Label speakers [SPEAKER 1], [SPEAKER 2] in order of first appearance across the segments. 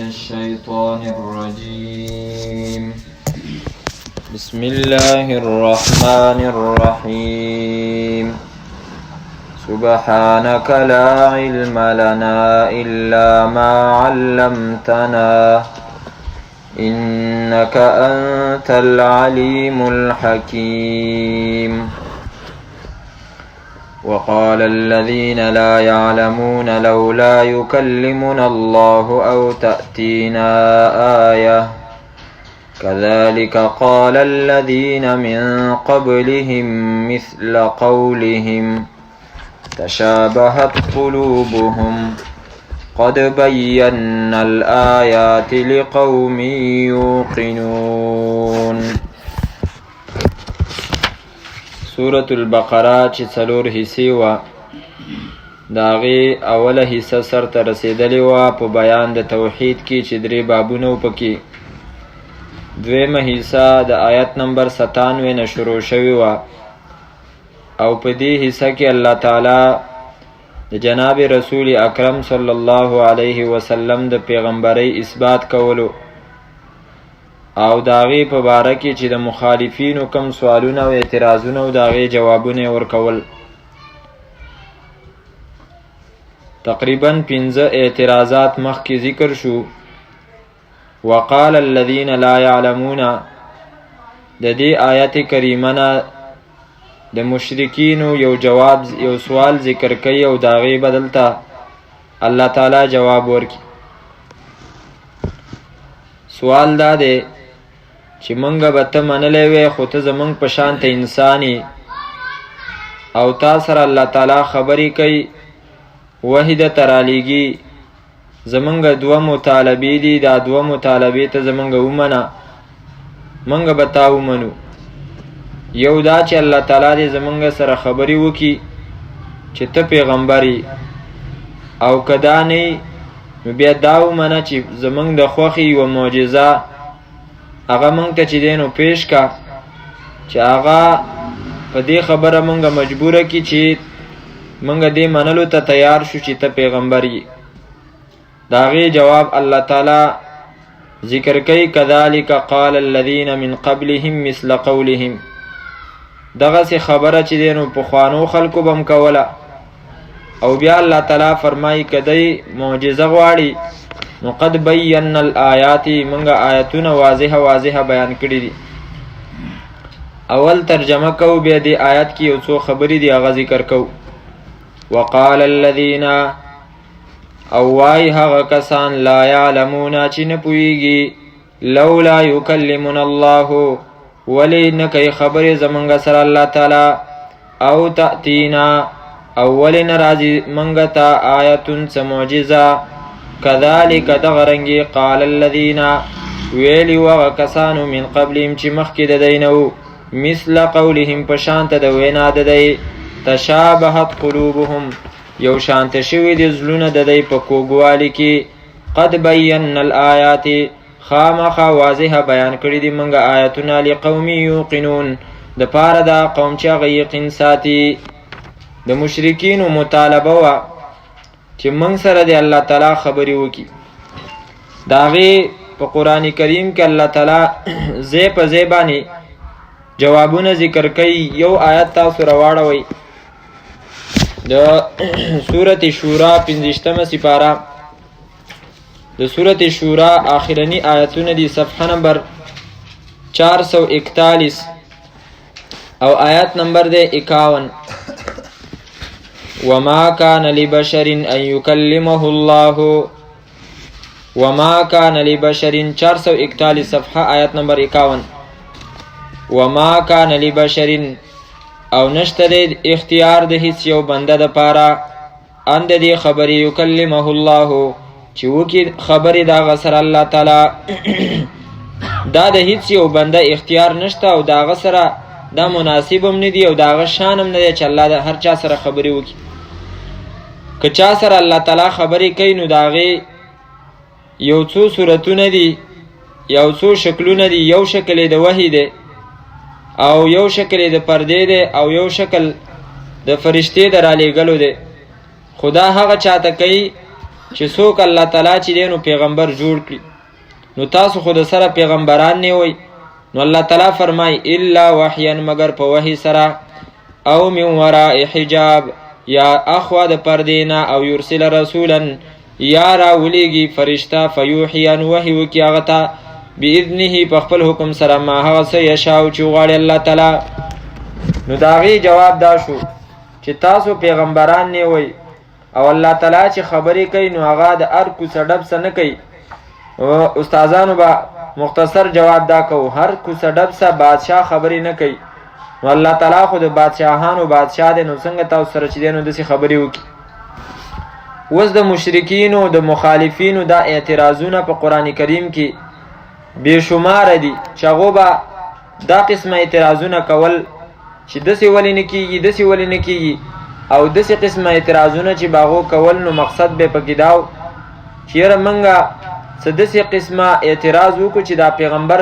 [SPEAKER 1] الشيطان الرجيم. بسم الله الرحمن الرحيم. سبحانك لا علم لنا إلا ما علمتنا إنك أنت العليم الحكيم. وقال الذين لا يعلمون لولا يكلمنا الله أو تأتينا آية كذلك قال الذين من قبلهم مثل قولهم تشابهت قلوبهم قد بينا الآيات لقوم يوقنون. سورة البقره چې څلور حصې وه، د هغې اوله حصه سرته رسېدلې وه په بیان د توحید کې چې درې بابونه و پکې. دویمه حصه د آیت نمبر 97 نه شروع شوې وه او په دې حصه کې الله تعالی د جناب رسول اکرم صلی الله علیه وسلم د پیغمبرۍ اثبات کولو او د هغې په باره کې چې د مخالفینو کم سوالونه او اعتراضونه او د هغې جوابونه یې ورکول. تقریبا 15 اعتراضات مخکې ذکر شو. وقال الذين لا يعلمون د دې آیت کریمه نه د مشرکینو یو سوال ذکر کوي او د هغې بدل ته الله تعالی جواب ورکړي. سوال دا دی چې منګه به ته منلی وی خو ته زمونږ په شانته انسان او تا سره الله تعالی خبرې کوي، وحی درته رالیږي، زمونږ دوه مطالبې دي، دا دوه مطالبې ته زمونږ ومنه، منګه به تا ومنو. یو دا چې الله تعالی دې زمونږ سره خبرې وکړي چې ته پیغمبر یې، او که دا نه نو بیا دا ومنه چې زمونږ د خوښې یوه معجزه هغه مونږ ته چې دی نو پیش کا چې هغه په دې خبره مونږه مجبوره کړي چې مونږه دې منلو ته تیار شو چې ته پیغمبر یې. د هغې جواب الله تعالی ذکر کوي کذلک قال الذین من قبلهم مثل قولهم. دغسې خبره چې دی نو پخوانو خلکو به م کوله. او بیا الله تعالی فرمایي که دی معجزه غواړي نو قد بینا الآیات، منگا آیتونه واضحه بیان کړي دي. اول ترجمه کو بیا دی آیت کی یو څو خبرې دی هغه ذکر کو. وقال الذین، او وای هغه کسان لا یعلمون چې نه پوهیږي، لولا یکلمنا الله، ولی نه کوي خبرې زمونږ سره الله تعالی، او تأتینا، او ولی نه راځي منګه ته آیتون څه معجزه، کذالک دغرنګي قال الذین، ویلی وغه کسانو من قبلهم چې مخکې د دی نه وو، مثل قولهم په شانته د وینا د دی، تشابهت قلوبهم، یو شانته شوي دي زړونه د دی په کوږوالي کې، قد بینا الآیات، خامخا واضحه بیان کړي دي منګه آیتونه لقوم یوقنون، د پاره دا قوم چې هغه یقین ساتي. د مشرکینو مطالبه وه چې منږ سره د الله تعالی خبرې وکړي. د هغې په قرآن کریم کې الله تعالی ځای په ځای باندې جوابونه ذکر کوي. یو آیت تاسو راواړوئ د سورة شورا 15مه سپاره، د سورة شورا آخرنی آیتونه دي، صفحه نمبر 441 او آیت نمبر دی 51. وما كان لبشر ان يكلمه الله، وما كان لبشر 441 صفحه آیت نمبر 51. وما كان لبشر، او نشته د اختیار د هیڅ یو بنده د پاره ان د دې خبرې یکلمه الله چې وکړي خبرې د هغه سره الله تعالی. دا د هیڅ یو بنده اختیار نشته او د هغه سره دا مناسب هم نه دي او د هغه شان هم نه دی چې الله د هر چا سره خبرې وکړي. که چا سره الله تعالی خبرې کوي نو د هغې یو څو صورتونه دي، یو څو شکلونه دي. یو شکل یې د وحی دی، او یو شکل د پردې دی، او یو شکل د فرشتې د رالیږلو دی. خدا هغه چاته کوي چې څوک الله تعالی چې دی نو پیغمبر جوړ کړي نو تاسو خو د سره پیغمبران نه وئ. نو الله تعالی فرمای الا وحیا مگر په وحی سره او من وراء حجاب یا اخوا د پردې نه او یرسل رسولا یا راولیږي فرشته فیوحیا وحی وکړي هغه ته باذنه په خپل حکم سره ما هغه څه یشاء چې وغواړي الله تعالی. نو د هغې جواب دا شو چې تاسو پیغمبران نه وئ او الله تعالی چې خبرې کوي نو هغه د هر کوڅه ډب څه نه کوي. استادانو به مختصر جواب دا کو هر کوڅه ډب څه بادشاه خبرې نه کوي. نو الله تعالی خو د بادشاهانو بادشاه دی نو څنګه تاسو سره چې دی نو داسې خبرې وکړي. اوس د مشرکینو د مخالفینو دا اعتراضونه په قرآن کریم کې بېشماره دي چې هغو به دا قسمه اعتراضونه کول چې داسې ولې نه کېږي داسې ولې نه کېږي او داسې قسمه اعتراضونه چې به هغو کول نو مقصد به پکې دا و چې یاره موږ څه داسې قسمه اعتراض وکړو چې دا پیغمبر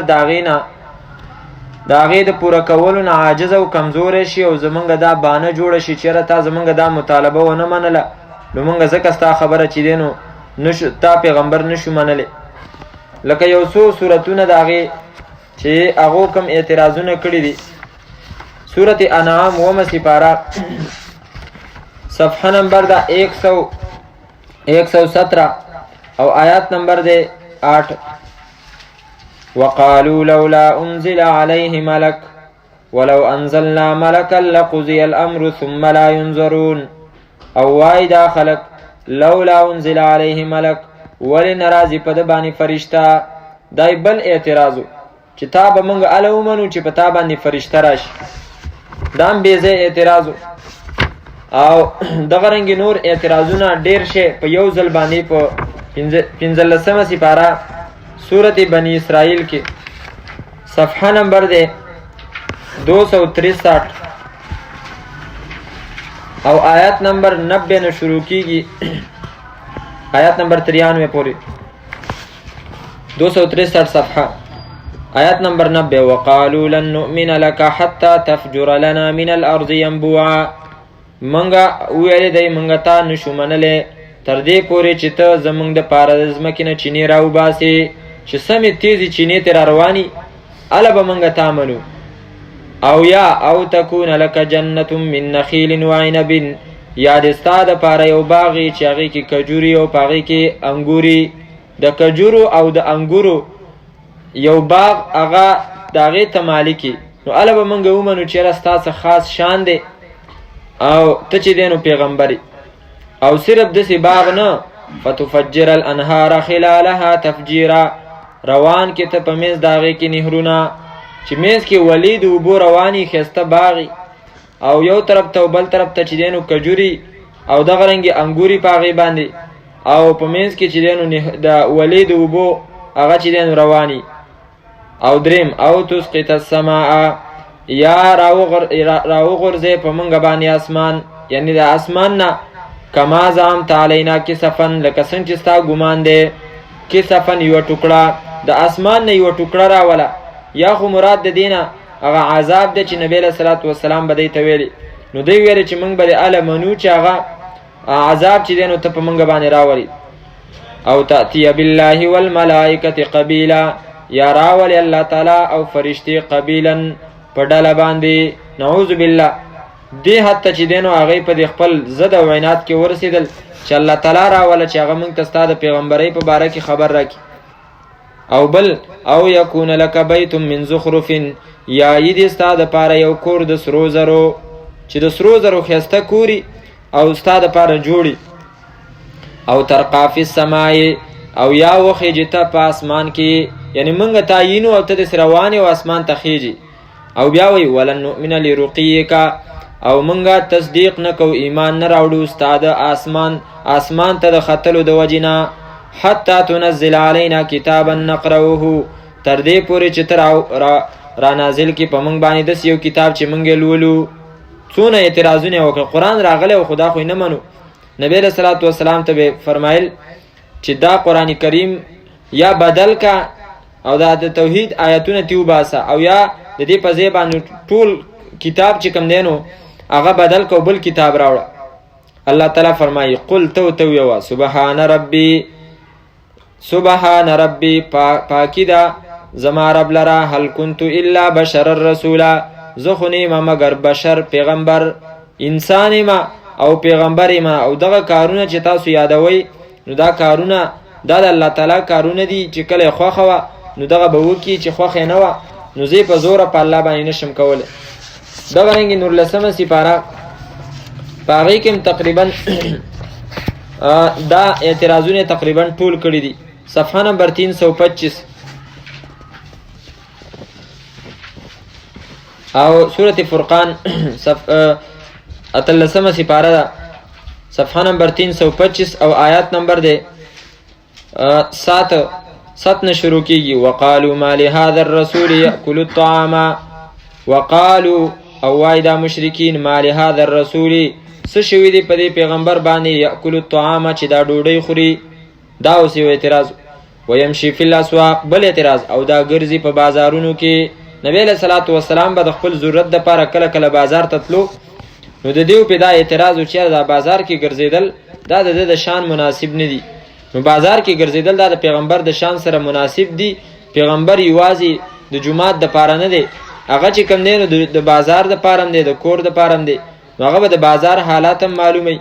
[SPEAKER 1] د هغې د پوره کولو نه عاجز او کمزوری شي او زمونږ دا بانه جوړه شي چې یاره تا زمونږ دا مطالبه ونه منله نو موږ ځکه ستا خبره چې دی نو تا پیغمبر نشو منلی. لکه یو څو صورتونه د هغې چې هغو کم اعتراضونه کړي دي. صورت انعام 9 سپاره صفحه نمبر دا 117 او آیات نمبر دے 8 وقالوا لولا انزل عليه ملك ولو انزلنا ملكا لقضي الامر ثم لا ينظرون. او وای دا خلق لولا انزل عليه ملك ولی نرازی پا دبانی فرشته. دای بل اعتراضو چې تا به منگ علو منو چې پا تا باندې فرشته راشي دام بیزه اعتراضو. او دغرنگی نور اعتراضونه ډیر شي په یو ځل باندې په 15 سپاره سورت بنی اسرائیل کې صفحه نمبر دے 263 او آیات نمبر 90 نه شروع کیږي آیات نمبر 93 پوری 263 صفحه آیات نمبر 90 وقالوا لن نؤمن لك حتى تفجر لنا من الارض ينبوعا. منګه ویل دی منګه تا نشو منلې تر دې پورې چې ته زمونږ د پاره د ځمکې نه چینې راوباسې چې سمې تیزې چینې ترې رواني هله به منګه تا منو. او یا او تکون لک جنة من نخیل وعنب یا دې ستا د پاره یو باغ چې هغې کې کجوري او په هغې کې انګوري د کجورو او د انګورو یو باغ هغه د هغې ته مالکي نو هله به منګه ومنو چې یاره ستا څه خاص شان دی او ته چې دی نو پیغمبري. او صرف داسې باغ نه فتفجر الانهار خلالها تفجیرا روان کې ته په منځ د هغې کې نهرونه چې منځ کې ولي د اوبو رواني ښایسته باغي او یو طرف ته او بل طرف ته چې دی نو کجوري او دغه رنګې انګوري په هغې باندې او په منځ کې چې دی نو د ولي د اوبو هغه چې دی نو رواني. او دریم او تسقط السماء یا راوغورځې په منګه باندې اسمان یعنی د اسمان نه کما زعمت علینا کسفن لکه څنګه چې ستا ګمان دی کسفن یوه ټوکړه د اسمان نه یوه ټوکړه راوله یا خو مراد د دې نه هغه عذاب دی چې نبی علیه صلات وسلام به دی ته ویلي نو دی ویلې چې موږ به د هله منو چې هغه عذاب چې دی نو ته په موږ باندې راولي. او تأتي بالله والملائکة قبیلا یا راولي الله تعالی او فرشتې قبیلا په ډله باندې نعوذ بالله دې حد ته چې دی نو هغوی په دې خپل ضد او عناد کې ورسېدل چې الله تعالی راوله چې هغه موږ ته ستا د پیغمبرۍ په باره کې خبر راکړي. او بل او یکون لک بیت من زخرف یا یې دې ستا دپاره یو کور د سرو زرو چې د سرو زرو ښایسته کوري او ستا دپاره جوړي. او ترقا فی السماء او یا وخیږي ته په اسمان کې یعنی موږ تعینو او ته داسې روانې او اسمان ته خیږي. او بیا وی ولن نؤمن لرقیک او منګه تصدیق نه کو ایمان نه راوړو ستا د اسمان ته د ختلو د وجې نه حتی تنزل علینا کتابا نقرؤه تر دې پورې چې ته را نازل کړي په موږ باندې داسې یو کتاب چې موږ یې لولو. څونه اعتراضونه یې وکړه قرآن راغلی او خدا خو یې نه منو. نبی علیه صلات وسلام ته به فرمایل چې دا قرآن کریم یا بدل کا او دا د توحید آیتونه تی وباسه او یا د دې په ځای باندې ټول کتاب چې کوم دی نو هغه بدل کو بل کتاب راوړه. الله تعالی فرمایي قل تو ویوا سبحان ربي پاکی دا زما رب لرا هل كنت الا بشر الرسولا زخنی ما مگر بشر پیغمبر انسان ما او پیغمبر ما او دغه کارونه چې تاسو یادوي نو دا کارونه دا د الله تعالی کارونه دي چې کله خوخه وا نو دغه به وکی چې خوخه نه وا نو زی په زور په الله باندې نشم کوله. دغه رنګ نور لسمه سپاره پاره کې تقریبا دا اعتراضونه تقریبا ټول کړی دي. صفحه نمبر 325 او سورة فرقان اتلسمه سپاره ده صفحه نمبر 325 او آیات نمبر ده 7 نه شروع کیږي. وقالوا ما لهذا الرسول يأكل الطعام وقالوا او وای دا مشرکین ما لهذا الرسول څه شوی دی په دې پیغمبر باندې یاکل الطعام چې دا ډوډۍ خوري. دا اوس یو اعتراض. ويمشي في الاسواق بل اعتراض او دا ګرځي په بازارونو کې. نبی علیہ الصلوۃ والسلام به خپل ضرورت د پاره کله کله بازار ته تلو نو د دیو په دا اعتراض او چې دا بازار کې ګرځیدل دا د شان مناسب نه دي. نو بازار کې ګرځیدل دا د پیغمبر د شان سره مناسب دي. پیغمبر یوازې د جمعات د پاره نه دی، هغه چې کوم دی نو د بازار د پاره دی، د کور د پاره دی، هغه به د بازار حالات معلومي.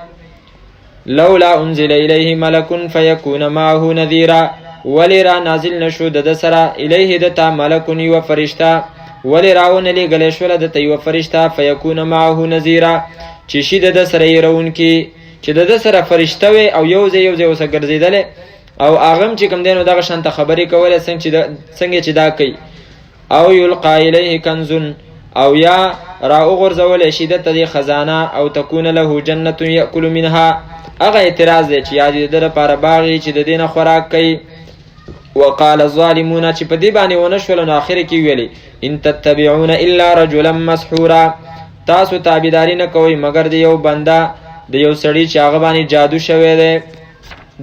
[SPEAKER 1] لولا انزل الیه ملک فیکون معه نذیرا ولی را نازل نشو د سره الیه دتا ملکون یو فرشتہ ولی راون لی گلیشول دتا یو فرشتہ فیکون معه نذیرا چې شي د سره يرون کی چې د سره فرشتہ وي او یو ځای وسه ګرځیدل او اغم چې کوم دینو دغه شانته خبرې کوله څنګه چې دا کوي. او یلقا الیه کنز او یا را غرزول شي د ته خزانه او تكون له جنته یاکل منها. اغه اعتراض دی چې یاد د لپاره باغی چې د دینه خوراک کوي. وقال الظالمون چې په دې باندې ونشول نو اخر کې ویلي ان تتبعون الا رجلا مسحورا تاسو تابعداري نه کوئ مگر د یو بنده د یو سړی چې هغه باندې جادو شوی دی.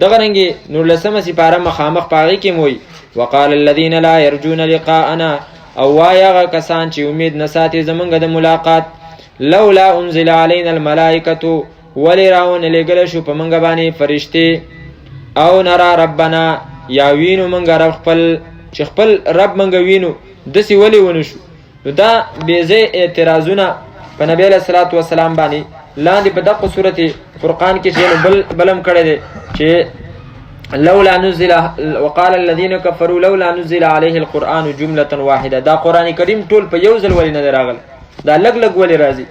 [SPEAKER 1] دغه رنګي نور لسمه سپاره مخامخ پاغي کې موي. وقال الذين لا يرجون لقاءنا او وایا کسان چې امید نه ساتي زمونږ د ملاقات لولا انزل علينا الملائکه ولی راون لګل شو په منګ باندې فرشتي او نرى ربنا یا وینو منګ رب خپل چې خپل رب منګ وینو دسی ولی ونشو. دا بیزه اعتراضونه په نبی علیہ الصلوۃ والسلام باندې لاندې په دغه سورته فرقان کې چې بلم کړی دی چې لولا نزل وقال الذين كفروا لولا نزل عليه القرآن جملة واحدة. دا قرآن کریم ټول په یو ځل ولې نه راغل، دا لګ ولې راځي.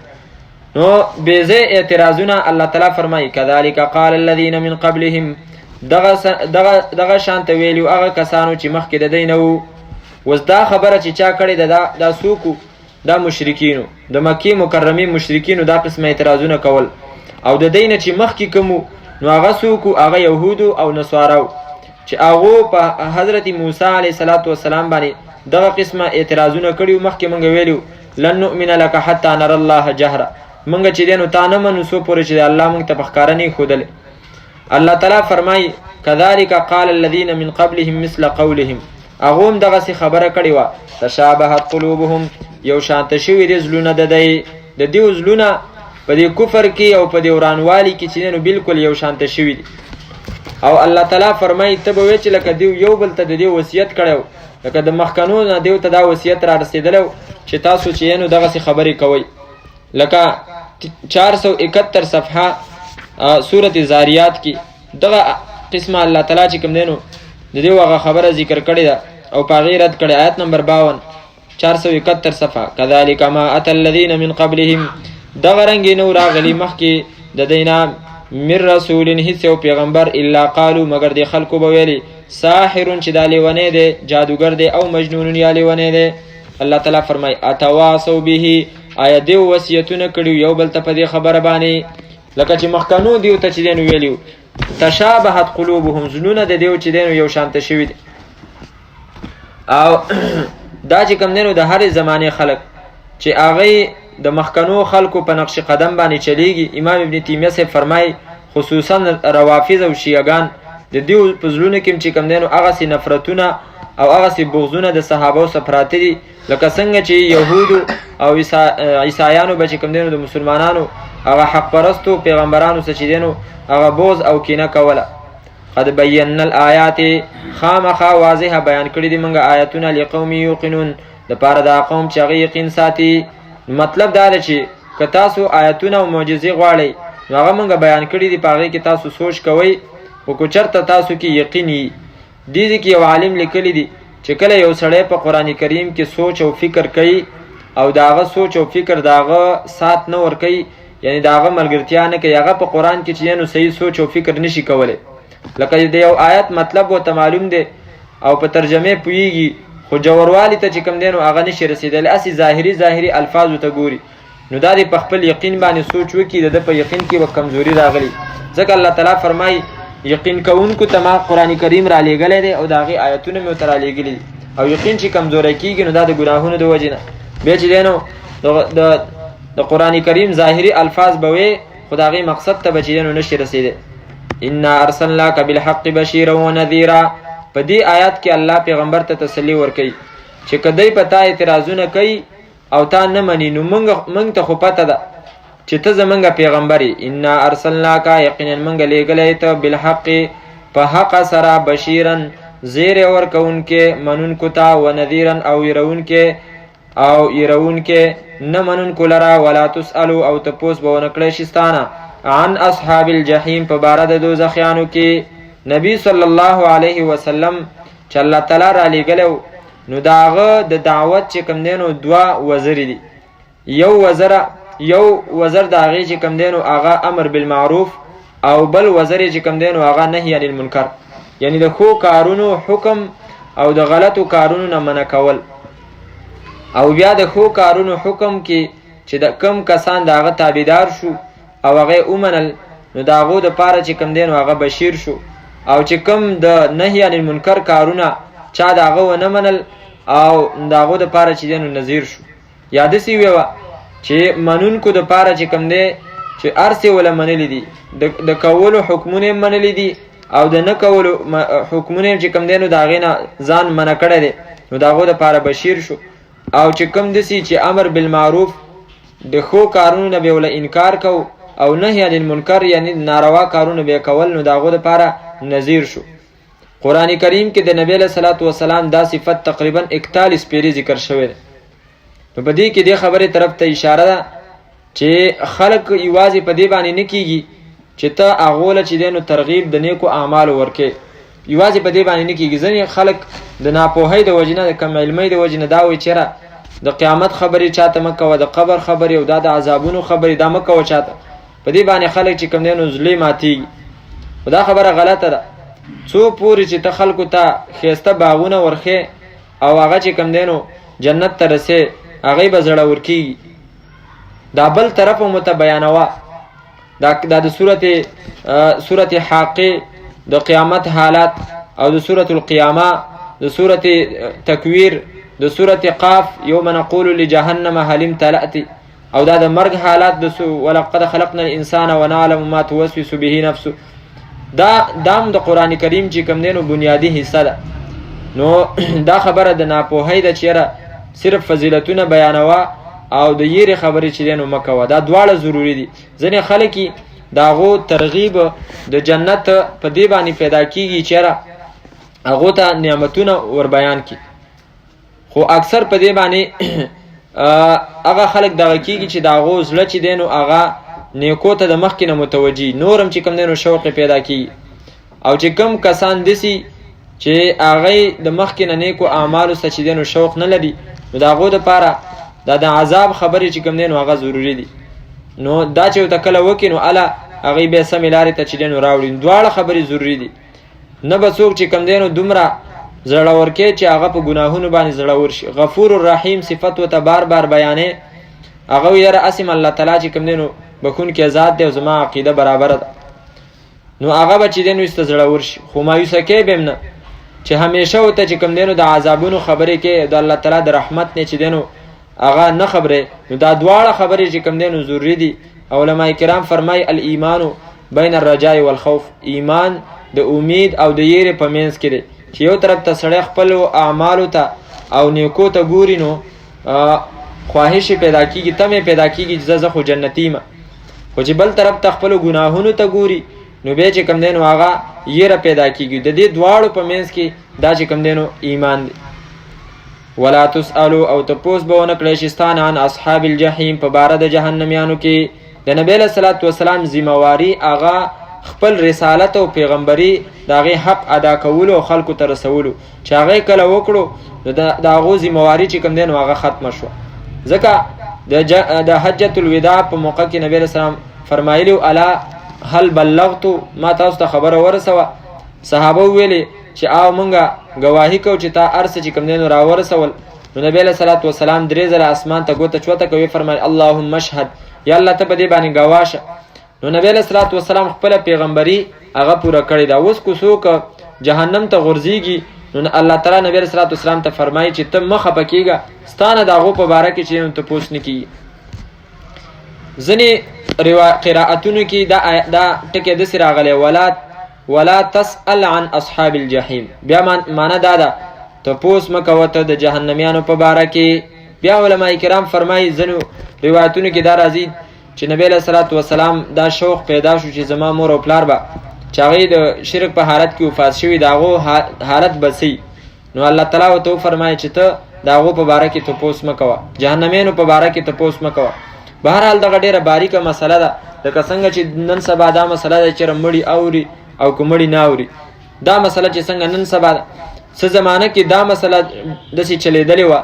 [SPEAKER 1] نو بیزه اعتراضونه الله تعالی فرمایي كذلك قال الذين من قبلهم دغه شانت ویلو هغه کسانو چې مخکې د دینو وس دا خبره چې چا کړی دا سوکو دا مشرکینو د مکی مکرمه مشرکینو دا قسم اعتراضونه کول او د دینه چې مخکې کوم نو هغه سوکو هغه يهودو او نصاراو چې هغه په حضرت موسی علیه السلام باندې دغه قسمه اعتراضونه کړیو. مخکې مونږ ویلو لن نؤمن لك حتى نرى الله جهرا مونږ چې دینو تا نه منو سو پورې چې الله مونږ ته بخکاره نه خودل. الله تعالی فرمای كذلك قال الذين من قبلهم مثل قولهم اغوم دغه سی خبره کړی و تشابهت قلوبهم یو شانت شوی دي زلونه د دې زلونه په دې کفر کې او په دې ورانوالي کې چې نو بالکل یو شانت شوی دي. او الله تعالی فرمای ته به چې لکه دیو یو بل ته د دې وصیت کړو لکه د مخکنو نه دیو ته دا وصیت را رسیدلو چې تاسو چې نو دغه سی خبرې کوي. لکه 471 صفحه سورة زاریات کې دغه قسمه الله تعالی چې کوم دینو د دې وغه خبره ذکر کړی ده او په غیرت کړی. آیت نمبر 52 471 صفحه كذلك ما اتى الذين من قبلهم دغه رنګ نو راغلی مخکې د دینا من رسول هیڅ یو پیغمبر الا قالوا مگر د خلکو به ویلي ساحر چې د لیونه دی جادوګر دی او مجنون یا لیونه دی. الله تعالی فرمای اتواصوا به آیا دی وصیتونه کړیو یو بل ته په دې خبره باندې لکه چې مخکنو دیو ته چې دینو ویلیو تشابهت قلوبهم زنونه د دیو چې دینو یو شانت شوی دی. او دا چې کوم دینو د هر زمانه خلق چې هغه د مخکنو خلقو په نقش قدم باندې چلیږي. امام ابن تیمیه سے فرمای خصوصا روافض او شیعگان د دیو په زلونه کې چې کوم دینو هغه سي نفرتونه او هغه سي بغضونه د صحابه سپراته دي لکه څنګه چې يهودو او عیسایانو به چې کوم دینو د مسلمانانو هغه حق پرستو پیغمبرانو څخه چې دینو هغه بغض او کینه کوله. قد بینا الآیات خامخا واضحه بیان کړي دي موږ آیاتونه لقوم یوقنون دپاره دا قوم چې هغه یقین ساتي. مطلب دا ده چې که تاسو آیاتونه او معجزې غواړئ نو هغه موږ بیان کړي دي، په هغې کې تاسو سوچ کوئ. خو که چېرته تاسو کې یقین وي، دې کې یو عالم لیکلی دی چې کله یو سړی په قرآن کریم کې سوچ او فکر کوي او د هغه سوچ او فکر د هغه سات نه ورکوي، یعنی د هغه ملګرتیا نه کوي، هغه په قرآن کې چې نو صحیح سوچ او فکر نشي کولی. لکه د یو آیت مطلب ورته معلوم دی او په ترجمې پوهیږي، خو جوړوالي ته چې کوم دی نو هغه نشي رسېدلی، هسې ظاهري الفاظو ته ګوري. نو دا دی په خپل یقین باندې سوچ وکړي، د ده په یقین کې به کمزوري راغلي. ځکه الله تعالی فرمایي یقین کوونکو ته ما قرآن کریم را لیږلی دی او د هغې آیتونه مې ورته را لیږلي دي. او یقین چې کمزوری کېږي نو دا د ګناهونو د وجې نه. بیا چې دی نو د قرآن کریم ظاهري الفاظ به وی، خو د هغې مقصد ته به چې دی نو نشي رسېدی. انا ارسلناک بالحق بشیرا ونذیرا. په دې آیات کې الله پیغمبر ته تسلی ورکوي چې که دی په تا اعتراضونه کوي او تا نه مني نو موږ ته خو پته ده چې ته زمونږ پیغمبر یې. انا ارسلناک یقینا موږ لیږلی ته بالحق په حق سره بشیرا زیری ورکوونکې منونکو ته، ونذیرا او یرونکې نه منونکو لره، ولا تسألو او تپوس به ونه کړی شي ستانه عن اصحاب الجحیم په باره د دوزخیانو کې. نبی صلی الله علیه وسلم چې الله تعالی را لیږلی نو د هغه د دعوت چې کوم دی نو دوه وزرې دي. یو وزر د هغې چې کوم دی نو هغه امر بالمعروف او بل وزر چې کوم دی نو هغه نهی عن المنکر، یعنی د ښو کارونو حکم او د غلطو کارونو نه منع کول. او بیا د ښو کارونو حکم کې چې د کم کسان د هغه تابعدار شو او هغې ومنل نو د هغو دپاره چې کوم دی نو هغه بشیر شو. او چې کوم د نهی عن المنکر کارونه چا د هغه ونه منل او د هغو دپاره چې دی نو نظیر شو. یا داسې ویوه چې منونکو دپاره چې کوم دی چې هر څه وله منلی دي، د کولو حکمونه یې منلی دي او د نه کولو حکمونه چې کوم دی نو د هغې نه ځان منع کړی دی نو د هغو دپاره بشیر شو. او چې کوم داسې چې امر بالمعروف د ښو کارونو نه به وله انکار کو او نهی عن المنکر یعنی ناروا کارونه به کول نو د هغو دپاره نظیر شو. قرآن کریم کې د نبی علیه صلات وسلام دا صفت تقریبا 41 پیرې ذکر شوی دی. نو په دې کې دې خبرې طرف ته اشاره ده چې خلق یوازې په دې باندې نه کېږي چې ته هغو له چې دی نو ترغیب د نیکو اعمالو ورکې، یوازې په دې باندې نه کېږي. ځینې خلک د ناپوهۍ د وجې نه، د کم علمۍ د وجې نه دا وایي چېرې د قیامت خبرې چاته مه کوه، د قبر خبرې او دا د عذابونو خبرې دا مه کوه چاته. په دې باندې خلک چې کوم دی نو زړه ماتېږي. خو دا خبره غلطه ده. څو پورې چې ته خلکو ته ښایسته باغونه ورخې او هغه چې کوم دی نو جنت ته رسې هغې به زړور کېږي. دا بل طرف مو ته بیانوه، دا د صورت حاقې د قیامت حالات او د صورت القیامه، د صورت تکویر، د صورت قاف یوم نقول لجهنم هل امتلأت، او دا د مرګ حالات د ولقد خلقنا الانسان ونعلم ما توسوس به نفسه. دام د قرآن کریم چې کوم دی نو بنیادی حصه ده. نو دا خبره د ناپوهۍ ده چې صرف فضیلتونه بیانوه او د یېرې خبرې چې دی نو مه کوه. دا دواړه ضروري دي. ځینې خلک یې د هغو ترغیب د جنت په دې باندې پیدا کېږي چې هغو ته نعمتونه ور بیان کړي، خو اکثر په دې باندې هغه خلک دغه کېږي چې د هغو زړه چې دی نو هغه نیکو ته د مخکې نه متوجي، نورم چې کوم دی نو شوق پیدا کېږي. او چې کوم کسان داسې چې هغې د مخکې نه نیکو اعمالو څخه چې دی نو شوق نه لري نو د هغو دپاره دا د عذاب خبرې چې کوم دی نو هغه ضروري دي. نو دا چې ورته کله وکړي نو هله هغې بیا سمې لارې ته چې دی نو راوړي. دواړه خبرې ضروري دي. نه به څوک چې کوم دی نو دومره زړور کې چې هغه په ګناهونو باندې زړور شي. غفور الرحیم صفت ورته بار بار بیانې، هغه یاره اسم الله تعالی چې کوم دی نو بخونکي ذات دی او زما عقیده برابره ده. نو هغه به چې دی نو ایسته زړور شي، خو مایوسه کې به هم نه چې همیشه ورته چې کوم دی نو د عذابونو خبرې کې د الله تعالی د رحمت نه چې دی نو هغه نه خبرې. نو دا دواړه خبرې چې کوم دی نو ضروري دي. علماء کرام فرمایي الایمان بین الرجاء والخوف، ایمان د امید او د یېرې په منځ کې دی چې یو طرف ته سړی خپلو اعمالو ته او نیکو ته ګوري نو خواهش پیدا کېږي، تمې پیدا کېږي چې زه خو جنتي یم. خو چې بل طرف ته خپلو ګناهونو ته ګوري نو بیا چې کوم دی نو هغه یره پیدا کېږي. د دې دواړو په منځ کې دا چې کوم دی نو ایمان دی. ولا تسألو او تپوس به ونه کړی شي ستانه عن اصحاب الجحیم په باره د جهنمیانو کې. د نبی علیه صلات وسلام ذمواري هغه خپل رسالت او پیغمبري د هغې حق ادا کولو او خلکو ته رسولو چې هغه کله وکړو نو د هغو ذمواري چې کوم دی نو هغه ختمه شوه. ځکه د حجة الوداع په موقع کې نبی علیه السلام فرمایلي الا هل بلغتو ما تاسو ته خبره ورسوه. صحابه ویلې چې او مونږه ګواهي کوو چې تا هر څه چې کوم دی نو راورسول. نو نبی علیه صلات وسلام 3 ځله اسمان ته ګوته چوته کوي فرمایي اللهم اشهد یا الله ته په دې باندې ګواه شه. نو نبی علیه صلات وسلام خپله پیغمبري هغه پوره کړې ده. اوس کو څوک جهنم ته غورځېږي نو الله تعالی نبی علیه صلات وسلام ته فرمایي چې ته مه خفه کېږه ستانه د هغو په باره کې چې نو تپوس نه کېږي. ځینې قرائتونو کې دا ټکی داسې راغلی ولا تسأل عن اصحاب الجحیم. بیا معنی دا ده تپوس مه کوه ته د جهنمیانو په باره کې. بیا علما کرام فرمایي ځینو روایتونو کې دا راځي چې نبی علیه صلات وسلام دا شوق پیدا شو چې زما مور او پلار به چې هغې د شرک په حالت کې وفات شوي د هغو حالت بسي. نو الله تعالی ورته وفرمایي چې ته د هغو په باره کې تپوس مه کوه جهنمیانو په باره کې تپوس مه کوه. بهرحال دغه ډېره باریکه مسله ده لکه څنګه چې نن سبا دا مسله ده چې مړي اوري او که مړي نه اوري. دا مسله چې څنګه نن سبا ده څه زمانه کې دا مسله داسې چلېدلې وه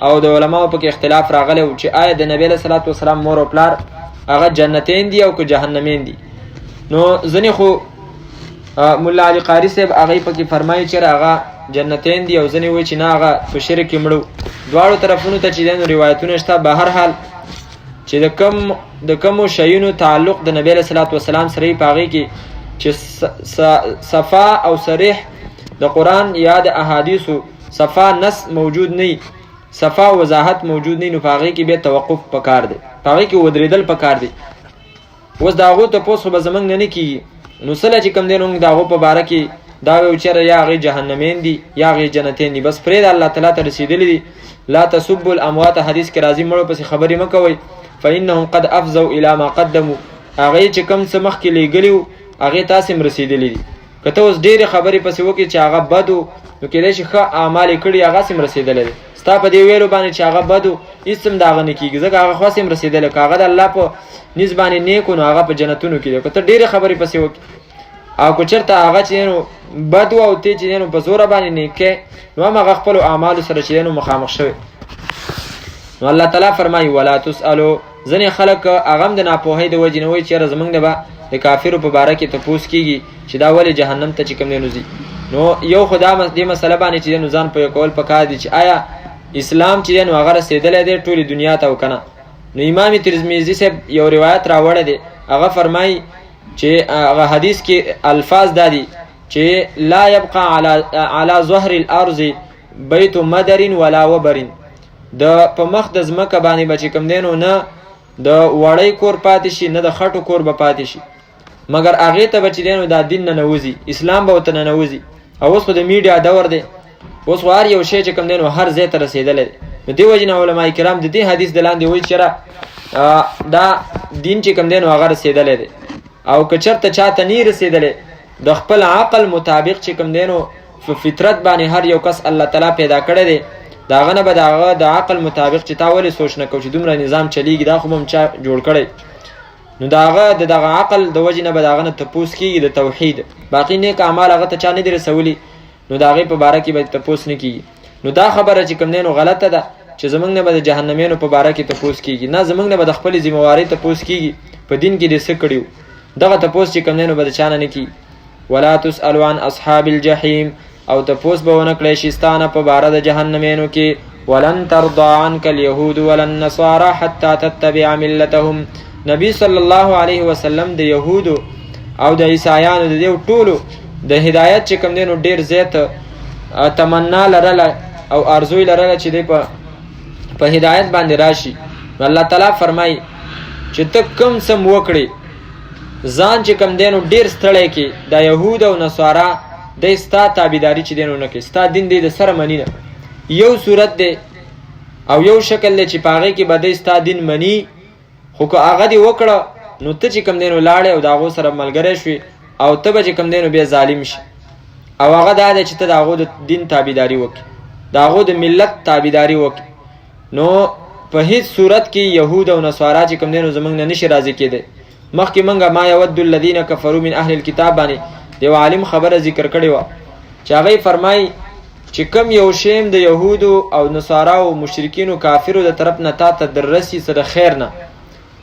[SPEAKER 1] او د علماو پکې اختلاف راغلی و چې آیا د نبی علیه صلات وسلام مور او پلار هغه جنتین دي او که جهنمین دي. نو ځینې خو ملا علي قاري صاحب هغې پکې فرمایي چې هغه جنتین دي او ځینې وایي چې نه هغه په شرک کې مړه. دواړو طرفونو ته چې دی نو روایتونه شته. به هر حال چې د کومو شیونو تعلق د نبی علیه صلات وسلام سره یې په هغې کې چې صفا او صریح د قرآن یا د احادیثو صفا نص موجود نه صفا وضاحت موجود نه نو په هغې کې بیا توقف پکار دی په هغې کې ودرېدل پکار دی. اوس د هغو تپوس خو به زموږ نه کېږي. نو سله چې کوم دی نو موږ د هغو په باره کې دا ویو چېرې یا هغې جهنمین دي یا هغې جنتین دي. بس پرېږده الله تعالی ته رسېدلي دي. لا تسبوا الاموات حدیث کې راځي مړو پسې خبرې مه کوئ فانهم قد افضوا الى ما قدموا. هغې چې کوم څه مخکې لیږلي وو هغې تاسې هم رسېدلي دي. که ته اوس ډېرې خبرې پسې وکړې چې هغه بد و نو کېدای شي ښه اعمال یې کړي هغسې هم رسېدلی دی. ستا په دې ویلو باندې چې هغه بد و هېڅ هم د هغه نه کېږي ځکه هغه خاص هم رسېدلی. که هغه د الله په نیز باندې نیک و نو هغه په جنتونو کې دی. که ته ډېرې خبرې پسې وکړې او که چېرته هغه چې دی نو بد و او ته چې دی نو په زوره باندې نیکې نو هم هغه خپلو اعمالو سره چې دی نو مخامخ شوی. نو الله تعالی فرمایي ولا تسألو. ځینې خلک هغه هم د ناپوهۍ د وجې نه وایي چېرې زموږ نه به د کافرو په باره کې تپوس کېږي چې دا ولې جهنم ته چې کوم دی نو ځي. نو یو خو دې مسله باندې چې دی نو ځان پوهه کول پکار دي چې آیا اسلام چې دی نو هغه رسېدلی دی ټولې دنیا ته او که نه. نو امام ترمذي صاحب یو روایت راوړی دی هغه فرمایي چې هغه حدیث کې الفاظ دا دي چې لا یبقى على ظهر الارض بیت مدر ولا وبر. د په مخ د ځمکه باندې به چې کوم دی نو نه د وړی کور پاتې شي نه د خټو کور به پاتې شي مګر هغې ته به چې دی نو دا دین ننوځي اسلام به ورته ننوځي. او اوس خو د میډیا دور دی اوس خو هر یو شی چې کوم دی نو هر ځای ته رسېدلی دی. نو دې وجې نه علما کرام د دې حدیث د لاندې وایي چې دا دین چې کوم دی نو هغه رسېدلی دی. او که چېرته چاته نه رسېدلی د خپل عقل مطابق چې کوم دی نو په فطرت باندې هر یو کس الله تعالی پیدا کړی دی د هغه نه به د هغه د عقل مطابق چې تا ولې سوچ نه کوو چې دومره نظام چلیږي دا خو به هم چا جوړ کړی نو د هغه د دغه عقل د وجې نه به د هغه نه تپوس کېږي د توحید. باقي نیک اعمال هغه ته چا نه دي رسولي نو د هغې په باره کې به تپوس نه کېږي. نو دا خبره چې کوم دی نو غلطه ده چې زموږ نه به د جهنمیانو په باره کې تپوس کېږي. نه زموږ نه به د خپلې ذموارۍ تپوس کېږي په دین کې دې څه کړي وو دغه تپوس چې کوم دی نو به د چا نه کېږي. ولا تسألوا عن اصحاب الجحیم او تپوس به ونه کړی شي ستانه په باره د جهنمیانو کې. ولن ترضى عنك اليهود ولا النصارى حتى تتبع ملتهم. نبی صلی الله علیه وسلم د یهودو او د عیسایانو د دې ټولو د هدایت چې کوم دی نو ډېر زیات تمنا لرله او ارزوی لرله چې دی په هدایت باندې راشي. الله تعالی فرمایي چې ته کوم څه وکړې ځان چې کوم دی نو ډېر ستړی کې د یهود او نصارا دی ستا تابعداري چې دی نو نه کوي ستا دین دی د سره مني نه. یو صورت دی او یو شکل دی چې په هغې کې به دی ستا دین مني خو که هغه دې وکړه نو ته چې کوم دینو لاړې او د هغو سره ملګری شوې او ته به چې کوم دینو بیا ظالم شي او هغه دا دی چې ته د هغو د دین تابعداري وکړي د هغو د ملت تابعداري وکړي نو په هیڅ صورت کې یهود او نصارا چې کوم دینو زمونږ نه نشي راضي کېدی مخکې موږ ما یود الذین کفروا من اهل الکتاب باندې د یو عالم خبره ذکر کړې وه چې هغوی فرمایي چې کوم یو شیم د یهودو او نصاراو مشرکینو کافرو د طرف نه تا ته در رسي څه د خیر نه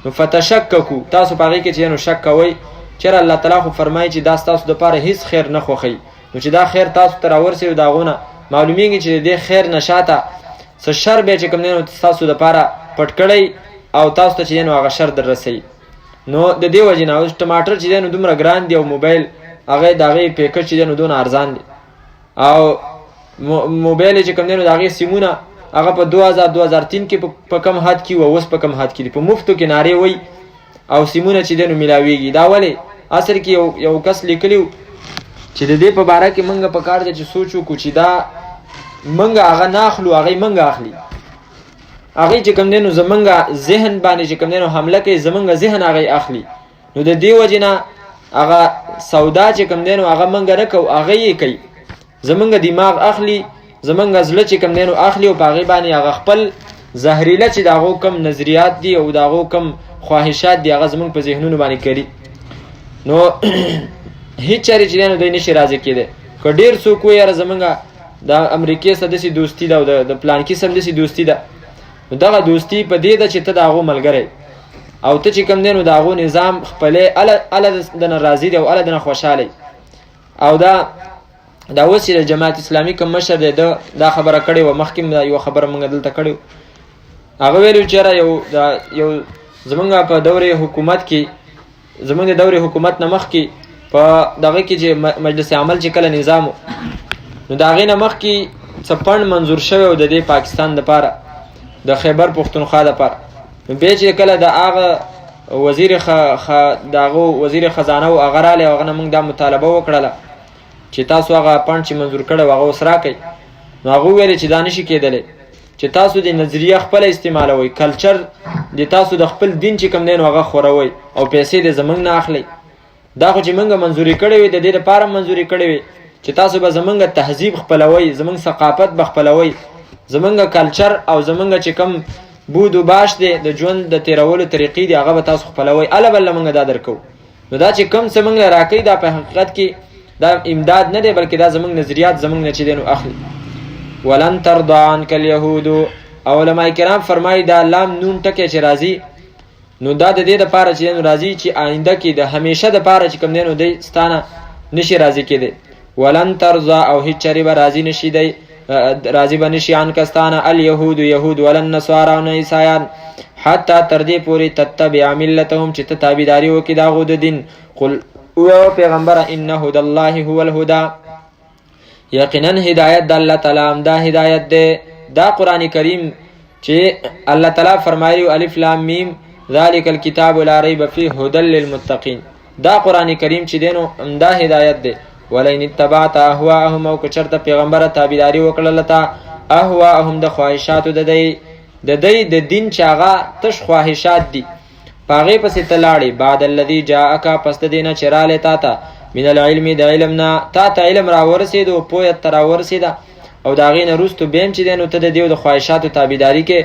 [SPEAKER 1] نو فتشککو تاسو په هغې کې چې نو شک کوئ چېرې الله تعالی خو فرمایي چې دا ستاسو دپاره هیڅ خیر نه خوښوي نو چې دا خیر تاسو ته راورسوي د هغو نه معلومیږي چې د دې خیر نه شاته څه شر بیا چې کوم دی نو ستاسو دپاره پټ کړی او تاسو ته چې دی نو هغه شر در رسوي نو د دې وجې نه اوس ټماټر چې دی نو دومره ګران دی او موبایل هغې د هغې پیکج چې دی نو دونه ارزان دی او موبایل چې کوم دی نو د هغې سیمونه هغه په 2003 کې په کم حد کې و اوس په کم حد کې دي په مفتو کې نارې وایي او سیمونه چې دی نو میلاویږي دا ولې اصل کې یو کس لیکلی و چې د دې په باره کې موږ په کار دی چې سوچ وکړو چې دا موږ هغه نه اخلو هغې موږ اخلي هغې چې کوم دی نو زمونږ ذهن باندې چې کوم دی نو حمله کوي زمونږ ذهن هغې اخلي نو د دې وجې نه هغه سودا چې کوم دی نو هغه موږ نه کوو هغه یې کوي زمونږ دماغ اخلي زمونږ زړه چې کوم دی نو اخلي او په هغې باندې هغه خپل زهریله چې د هغو کم نظریات دي او د هغو کم خواهشات دي هغه زمونږ په ذهنونو باندې کوي نو هیڅ چارې چې دی نو دوی نشي راضي کېدی که ډېر څوک وایي یاره زمونږ د امریکې سره داسې دوستي ده او د پلانکي سره داسې دوستي ده نو دغه دوستي په دې ده چې ته د هغو ملګری او ته چې کوم دی نو د هغو نظام خپلی اله دنه راضي دی او اله دنه خوشحالی او دا اوس چې د جماعت اسلامي کوم مشر دی ده دا خبره کړې وه مخکې یوه خبره موږ دلته کړې هغه ویلي چېرې یو زمونږ په دورې حکومت کې زمونږ د دورې حکومت نه مخکې په دغه کې چې مجلس عمل چې کله نظام نو د هغې نه مخکې څه فنډ منظور شوی و د دې پاکستان دپاره د خیبر پښتونخوا دپاره نو بیا چې کله د هغه وزیر خزانه و هغه رالی هغه نه موږ دا مطالبه وکړله چې تاسو هغه فنډ چې منظور کړی و هغه اوس راکئ نو هغه وویلې چې دا نشي کېدلی چې تاسو د نظریه خپله استعمالوئ کلچر د تاسو د خپل دین چې کوم دی نو هغه خوروئ او پیسې د زموږ نه اخلئ دا خو چې موږ منظوري کړی وي د دې لپاره منظوري کړی وي چې تاسو به زمونږ تهذیب خپلوئ زمونږ ثقافت به خپلوئ زمونږ کلچر او زمونږ چې کوم بود و باش دی د ژوند د تیرولو طریقې دي هغه به تاسو خپلوئ اله بله موږ دا درکوو نو دا چې کوم څه موږ له راکوي دا په حقیقت کې دا امداد نه دی بلکې دا زمونږ نظریات زمونږ نه چې دی نو اخلي ولن ترضى عنك اليهود او علماء کرام فرمایي دا لام نون ټکی چې راځي نو دا د دې دپاره چې دی نو راځي چې آینده کې د همیشه دپاره چې کوم دی نو دی ستانه نشي راضي کېدی ولن ترضى او هیڅ چارې به راضي نشي دی راضي به نشي عنکستانه الیهود یهود ولن نصارا او نه عیسایان حتی تر دې پورې تتبع ملتهم چې ته تابعداري وکړي د هغو د دین قل او پیغمبره ان هدى الله هو الهدى یقینا هدایت د الله تعالی همدا هدایت دی دا قرآن کریم چې الله تعالی فرمایي الف لام میم ذلك الكتاب لا ريب فيه هدى للمتقين دا قرآن کریم چې دی نو همدا هدایت دی ولئن اتبعت اهواءهم او که چېرته پیغمبره تابعداري وکړله تا اهواءهم د خواهشاتو د دی د دین چې هغه تش خواهشات دي په هغې پسې ته لاړې بعد الذي جاءک پس د دې نه چې رالی تا ته من العلم د علم نه تا ته علم راورسېد او پوهیت ته راورسېده او د هغې نه وروستو بیا هم چې دی نو ته د دې د خواهشاتو تابعداري کې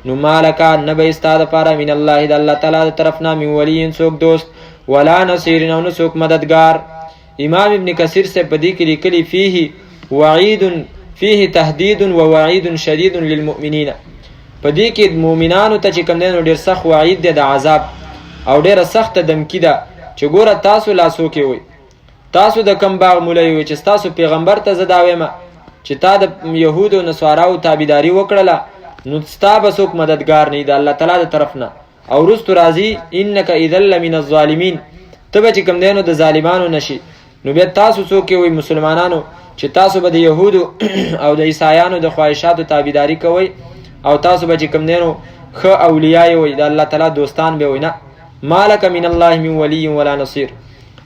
[SPEAKER 1] نو مالکه نه به ستا دپاره من الله د الله تعالی د طرف نه من ولي څوک دوست ولا نصیر او نه څوک مددګار امام ابن کثیر سے په دې کې لیکلي فيه تهدید و وعید شدید للمؤمنین په دې کې مؤمنانو ته چې کوم دی نو ډېر سخت وعید دی د عذاب او ډېره سخته دمکي ده چې ګوره تاسو لاسوکې وئ تاسو د کم باغ مولی وئ چې ستاسو پیغمبر ته زه دا وایم چې تا د یهودو او نصاراو تابعداري وکړله نو ستا به څوک مددګار نه وي د الله تعالی د طرف نه او وروستو راځي انک اذا لمن الظالمین ته به چې کوم دی نو د ظالمانو نشي نو بیا تاسو څوک وئ مسلمانانو چې تاسو به د یهودو او د عیسایانو د خواهشاتو تابعداري کوئ او تاسو به چې کوم دی نو ښه اولیاء وئ د الله تعالی دوستان به وئ نه ما لک من الله من ولی ولا نصیر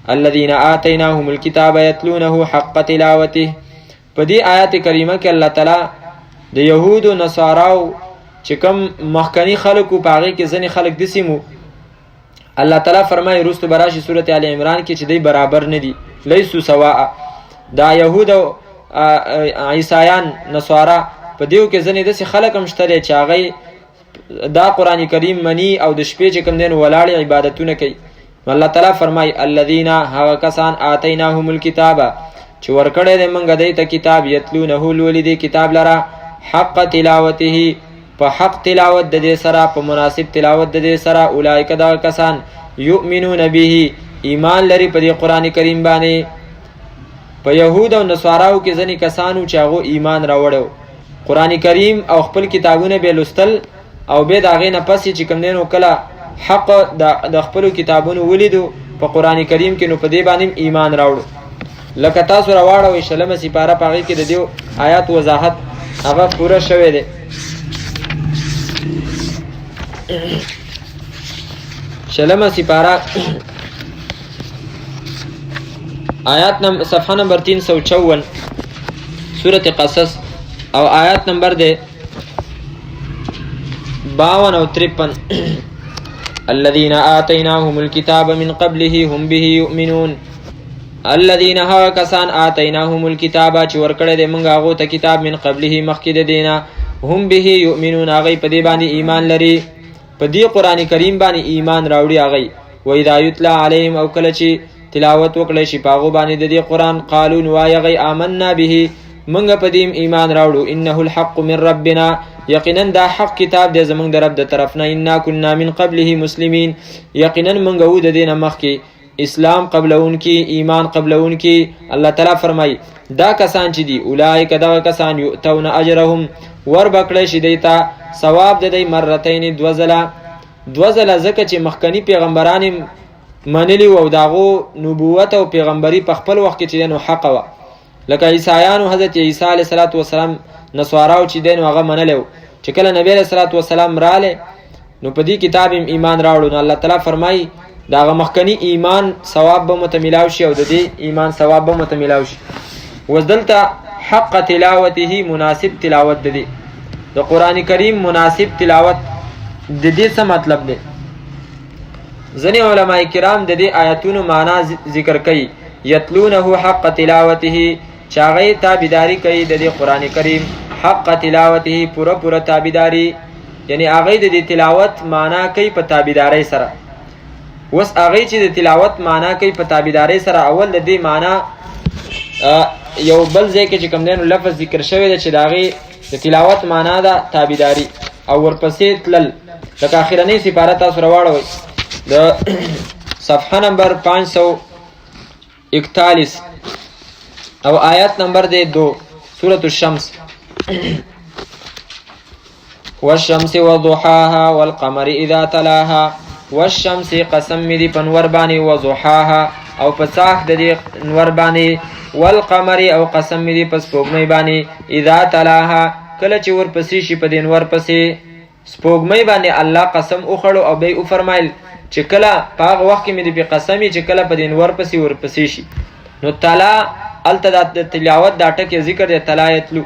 [SPEAKER 1] الذين آتيناهم الكتاب يتلونه حق تلاوته په دې آیات کریمه کې الله تعالی د یهودو نصاراو چې کوم مخکنی خلکو په هغې کې ځینې خلک داسې مو الله تعالی فرمایي رستو براشي سورۃ آل عمران کې چې دی برابر نه دي، لیسو سواء. دا یهود او عیسایان نصارا په دیو کې ځنې داسې خلک هم شته چې هغه دا قرآن کریم منی او د شپې چې کوم دین ولاړې عبادتونه کوي. الله تعالی فرمایي الذین هغه کسان آتیناهم الکتاب چې ورکړی دی موږ دوی ته کتاب، یتلونه لولي دی کتاب لره حق تلاوته په حق تلاوت د دې سره، په مناسب تلاوت د دې سره، اولئک دغه کسان یؤمنون به ایمان لري په دې قرآن کریم باندې. په یهود او نصاراو کې ځینې کسانو چې هغو ایمان راوړو قرآن کریم او خپل کتابونه به لوستل او به د هغې نه پس چې کوم دی نو کله حق د خپلو کتابونو ولیدو په قرآن کریم کې نو په دې باندې ایمان راوړو. لکه تاسو راواړوئ 6مه سپاره په هغې کې د دې آیات وضاحت هغه پوره شوی دی. 6مه سپاره آیات صفحه نمبر 354 سورة قصص او آیات نمبر دے 52 او 53. الذين آتيناهم الكتاب من قبله هم به يؤمنون. الذين ها کسان آتيناهم الكتاب چې ورکړی دی موږ هغو ته کتاب من قبله مخکې د دې نه هم به یؤمنون هغوی په دې باندې ایمان لري، په دې قرآن کریم باندې ایمان راوړي هغوی. واذا یتلی علیهم او کله چې تلاوت وکړی شي په هغو باندې د دې قرآن قالو نو وایي هغوی آمنا به موږ په دې ایمان راوړو، انه الحق من ربنا یقینا دا حق کتاب دی زموږ د رب د طرف نه، انا کنا من قبله مسلمین یقینا موږ وو د دې نه مخکې اسلام قبلون کی ایمان قبلون کی. الله تعالی فرمایي دا کسان چې دي اولئک دغه کسان یؤتون اجرهم ور بکړی شي دی ته ثواب د دی مرتین دوه ځله ځکه چې مخکني پیغمبران منلی او داغو نبوت او پیغمبري په خپل وخت کې چې نو حق وه، لکه عیسایانو حضرت عیسی علیه الصلاة والسلام نصاراو چې دی نو هغه منلی و. چې کله نبی علیه الصلاة والسلام رالی نو په دې کتاب ایمان راوړو نو الله تعالی فرمایي د هغه مخکني ایمان ثواب به مته میلاو شي او د دې ایمان ثواب به مته میلاو شي. اوس دلته حق تلاوته مناسب تلاوت د دې د قرآن کریم مناسب تلاوت د دې څه مطلب دی؟ ځینې علما کرام د دې آیتونو معنا ذکر کوي یتلونه حق تلاوته چې هغې تابعداري کوي د دې قرآن کریم حق تلاوته پوره تابعداري، یعنی هغې د دې تلاوت معنا کوي په تابعدارۍ سره. اوس هغې چې د تلاوت معنا کوي په تابعدارۍ سره اول د دې معنا یو بل ځای کې چې کوم دی نو لفظ ذکر شوی دی چې د هغې د تلاوت معنا ده تابعداري او ورپسې تلل. لکه اخرنۍ سپاره تاسو راواړوئ د صفحه نمبر 541 او آیات نمبر دی 2 سورة الشمس. والشمس وضحاها والقمر اذا تلاها. والشمس قسم می دی پنور باندې وضحاها او پساخ د دې نور باندې، والقمر او قسم می دی پس سپوږمۍ باندې اذا تلاها کله چې ورپسې شي په دې نور پسې سپوږمۍ باندې الله قسم وخړو او به یې وفرمایل چې کله په هغه وخت کې مې د قسمي چې کله په دې نور پسې ورپسې شي نو تلا الته د تلاوت دا ټکی ذکر دی تلا یتلو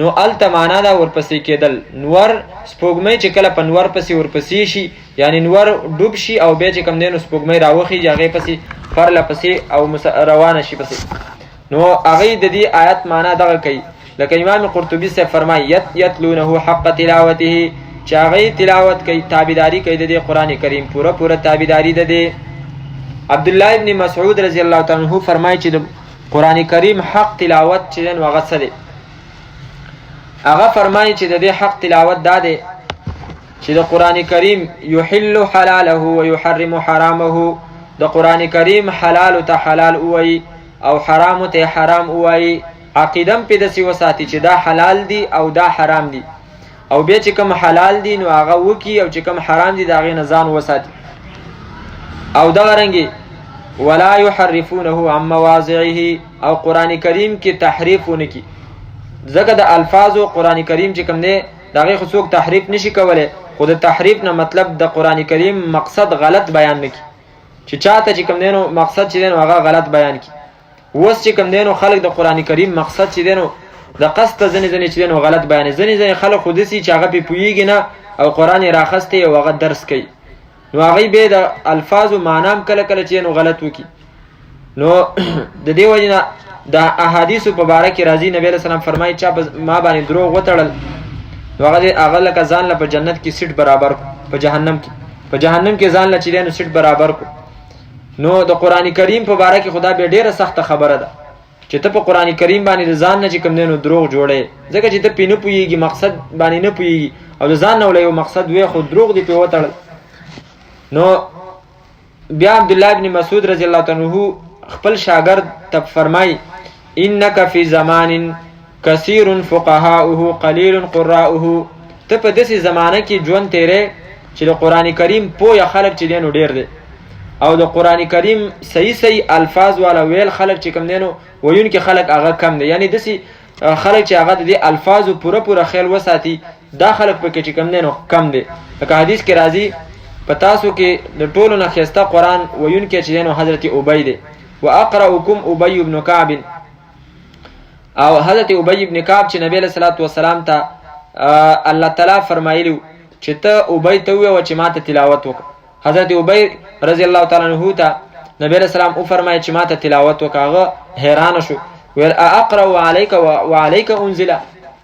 [SPEAKER 1] نو الته معنا دا ورپسې کېدل. نور سپوږمۍ چې کله په نور پسې ورپسې شي یعنی نور ډوب شي او بیا چې کوم دی نو سپوږمۍ راوخیږي هغې پسې پرله پسې او روانه شي پسې، نو هغې د دې آیت معنا دغه کوي. لکه امام قرطبي صاحب فرمایي یتلونه حق تلاوته چې هغې تلاوت کوي تابعداري کوي د دې قرآن کریم پوره تابعداري د دې. عبدالله ابن مسعود رضی الله تعالی عنه فرمایي چې د قرآن کریم حق تلاوت چې دی نو هغه څه دی؟ هغه فرمایي چې د دې حق تلاوت دا دی چې د قرآن کریم یحل حلاله و یحرم حرامه، د قرآن کریم حلال ته حلال ووایي او حرام ته حرام ووایي، عقیدم پې داسې وساتي چې دا حلال دی او دا حرام دی، او بیا چې کوم حلال دی نو هغه وکي او چې کوم حرام دی د هغې نه ځان وساتي. او دغه رنګې ولا یحرفونه عن مواضعه او قرآن کریم کې تحریف ونه کي، ځکه د الفاظو قرآن کریم چې کوم دی د هغې خو څوک تحریف نشي کولی، خو د تحریف نه مطلب د قرآن کریم مقصد غلط بیان نه کي چې چاته چې کوم دی نو مقصد چې دی نو هغه غلط بیان کي. اوس چې کوم دی نو خلک د قرآن کریم مقصد چې دی نو د قصد ته ځینې چې دی نو غلط بیانوي، ځینې خلک خو داسې چې هغه پې پوهېږي نه او قرآن یې راخستی او هغه درس کوي، نو هغوی بیا د الفاظو معنام کله کله چې نو غلط وکړي. نو د دې وجې نه د احادیثو په باره کې راځي نبی علیه السلام فرمایي چا ما باندې دروغ وتړل نو هغه لکه ځان له په جنت کې سیټ برابر کو، په جهنم کې ځان له چې دی نو سیټ برابر کو. نو د قرآن کریم په باره کې خدا بیا ډېره سخته خبره ده چې ته په قرآن کریم باندې د ځان نه چې کوم دی نو دروغ جوړې، ځکه چې ته پې نه پوهېږي، مقصد باندې نه پوهېږي او د ځان نه وله یو مقصد وی خو دروغ دې پې وتړل. نو بیا عبدالله بن مسعود رضی الله عنه خپل شاګرد ته فرمای انک فی زمان کثیر فقهاؤه قلیل قراؤه، ته په داسې زمانه کې ژوند تیرې چې د قرآن کریم پوهه خلک چې دی نو ډېر دی او د قرآن کریم صحیح الفاظ والا ویل خلک چې کم دی نو ویونکي خلک هغه کم دی. یعنی داسې خلک چې هغه د دې الفاظو پوره خیال وساتي دا خلک پکې چې کم دی نو کم دی. لکه حدیث کې راځي په تاسو کې د ټولو نه ښایسته قرآن ویونکی چې دی نو حضرت ابی دی، واقرأکم ابی بن کعب، او حضرت ابی بن کعب چې نبی علیه الصلاة والسلام ته الله تعالی فرمایلو چې ته ابی ته ووایه چې ما ته تلاوت وکړه. حضرت ابی رضی الله تعالی عنه ته نبی علیه السلام وفرمایه چې ما ته تلاوت وکړه. هغه حیرانه شو، ویل اقرأ علیک وعلیک انزل،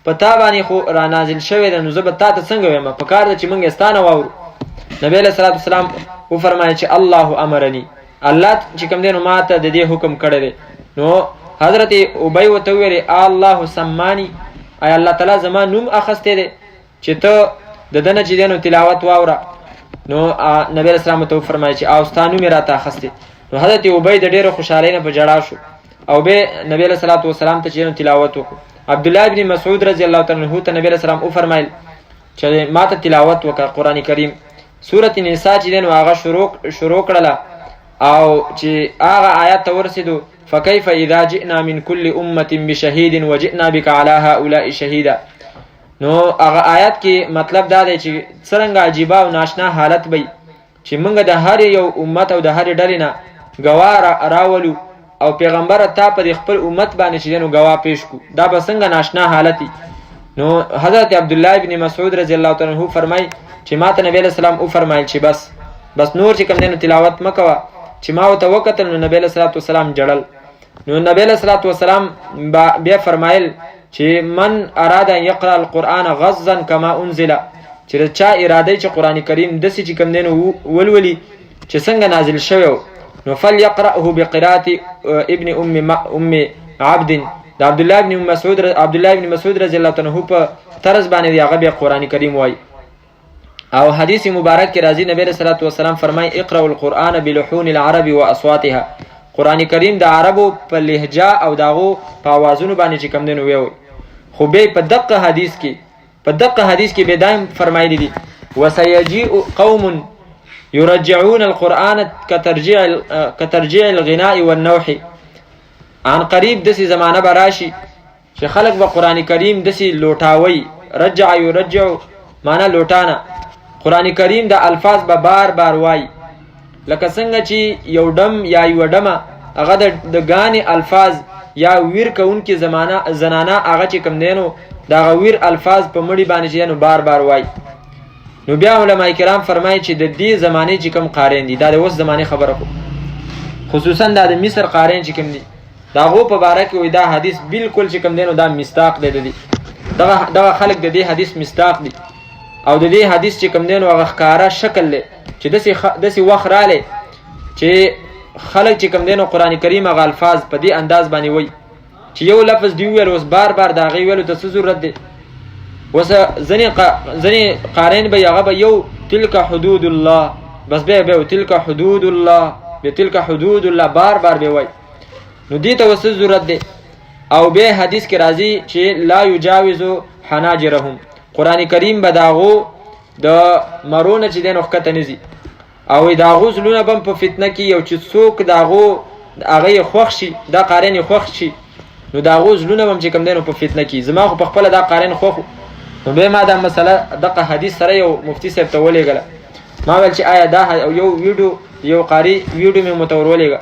[SPEAKER 1] په تا باندې خو را نازل شوی ده نو زه به تا ته څنګه وایم، په کار ده چې موږ یې ستا نه واورو. نبی علیه الصلاة والسلام وفرمایه چې الله امرني، الله چې کوم دی نو ما ته د دې حکم کړی دی. نو حضرت ابی ورته وویل الله سمانی، ای الله تعالی زما نوم اخستی دی چې ته د ده نه چې دی نو تلاوت واوره. نو نبی علیه السلام ته وفرمایه چې او ستا نوم یې راته اخستی. نو حضرت ابی د ډېرو خوشحالۍ نه په ژړا شو او بیا نبی علیه الصلاة والسلام ته چې نو تلاوت وکړو. عبدالله بن مسعود رضی الله تعالی عنه ته نبی علیه السلام وفرمایل چې ما ته تلاوت وکړه قرآن کریم. سورة نساء چې دی نو هغه شروع کړله او چې هغه آیات ته ورسېدو فکیف اذا جئنا من کل امة بشهید وجئنا بک علی هؤلاء شهیدا. نو هغه آیات کې مطلب دا دی چې څرنګه عجیبه او ناشنا حالت وي چې موږ د هر یو امت او د هر ډلې نه ګواه راولو او پیغمبر تا په خپل امت باندې چې دی نو ګواه پیش کو، دا به څنګه ناشنا حالت. نو حضرت عبدالله بن مسعود رضی الله تعالی عنه فرمای چې ما ته نبی علیه السلام وفرمایل چې بس نور چې کوم دی نو تلاوت مه کوه. چې ما ورته وکتل نو نبی علیه الصلاة والسلام جړل. نو نبی علیه الصلاة والسلام بیا فرمایل چې من اراد ان یقرأ القرآن غضا کما انزل، چې چا اراده چې قرآن کریم داسې چې کوم دی نو ولولي چې څنګه نازل شوی نو فلیقرأه بقراءة ابن ام عبد، د عبدالله بن مسعود رضی الله عنه په طرز باندې هغه بیا قرآن کریم وایي. او حدیث مبارک کې راځي نبی صلی الله علیه وسلم فرمای اقرأوا القرآن بلحون العرب واصواتها، قرآن کریم د عربو په لهجه او داغو په اوازونو باندې چې کوم دی نو ویوي. خو بیا په دقه حدیث کې به دایم فرمایلی دي وسيجيء قوم يرجعون القرآن كترجيع الغناء والنوح، عن قریب دسی زمانه براشي چې خلق به قرآن کریم دسی لوټاوي، رجع يرجع معنا لوټانه. قرآن کریم د الفاظ به بار وای لکه څنګه چې یو ډم یا یو ډمه هغه د غاني الفاظ یا ویر کوونکې زنانه هغه چې کوم دینو دا ویر الفاظ په مړی باندې چې نو بار وای. نو بیا علماء کرام فرمایي چې د دې زمانه چې کوم قارین دي دا د اوس زمانه خبره کو، خصوصا د مصر قارین چې کوم دي دا غو په باره کې وای دا حدیث بالکل چې کوم دینو دا مستاق دی دغه خلق د دې حدیث مستاق دي او د دې حدیث چې کوم دینو هغه ښکارا شکل له چې دسی وخت رااله چې خلک چې کوم دینو قرآن کریم هغه الفاظ په دې انداز باندې وای چې یو لفظ دی ویل اوس بار دا غي ویلو ته څه ضرورت دی. وس ځنی قارین به هغه به یو تلک حدود الله بس به تلک حدود الله به تلک حدود الله بار به وای، نو دې ته وس ضرورت دی. او به حدیث کې راځي چې لا یجاوز حناجرهم، قرآن کریم به داغو د مرونه چې دین وخت نه زی او داغو زلونه بم په فتنه کې یو چې څوک داغو هغه خوښ شي دا قارین خوښ شي نو داغو زلونه بم چې کوم دینو په فتنه کې زما خو په خپل دا قارین خوښ. نو به ما دا مسله دغه حدیث سره یو مفتی صاحب ته ولېګله، ما ویل چې آیا دا یو یو قاری ویډیو مې متور ولېګه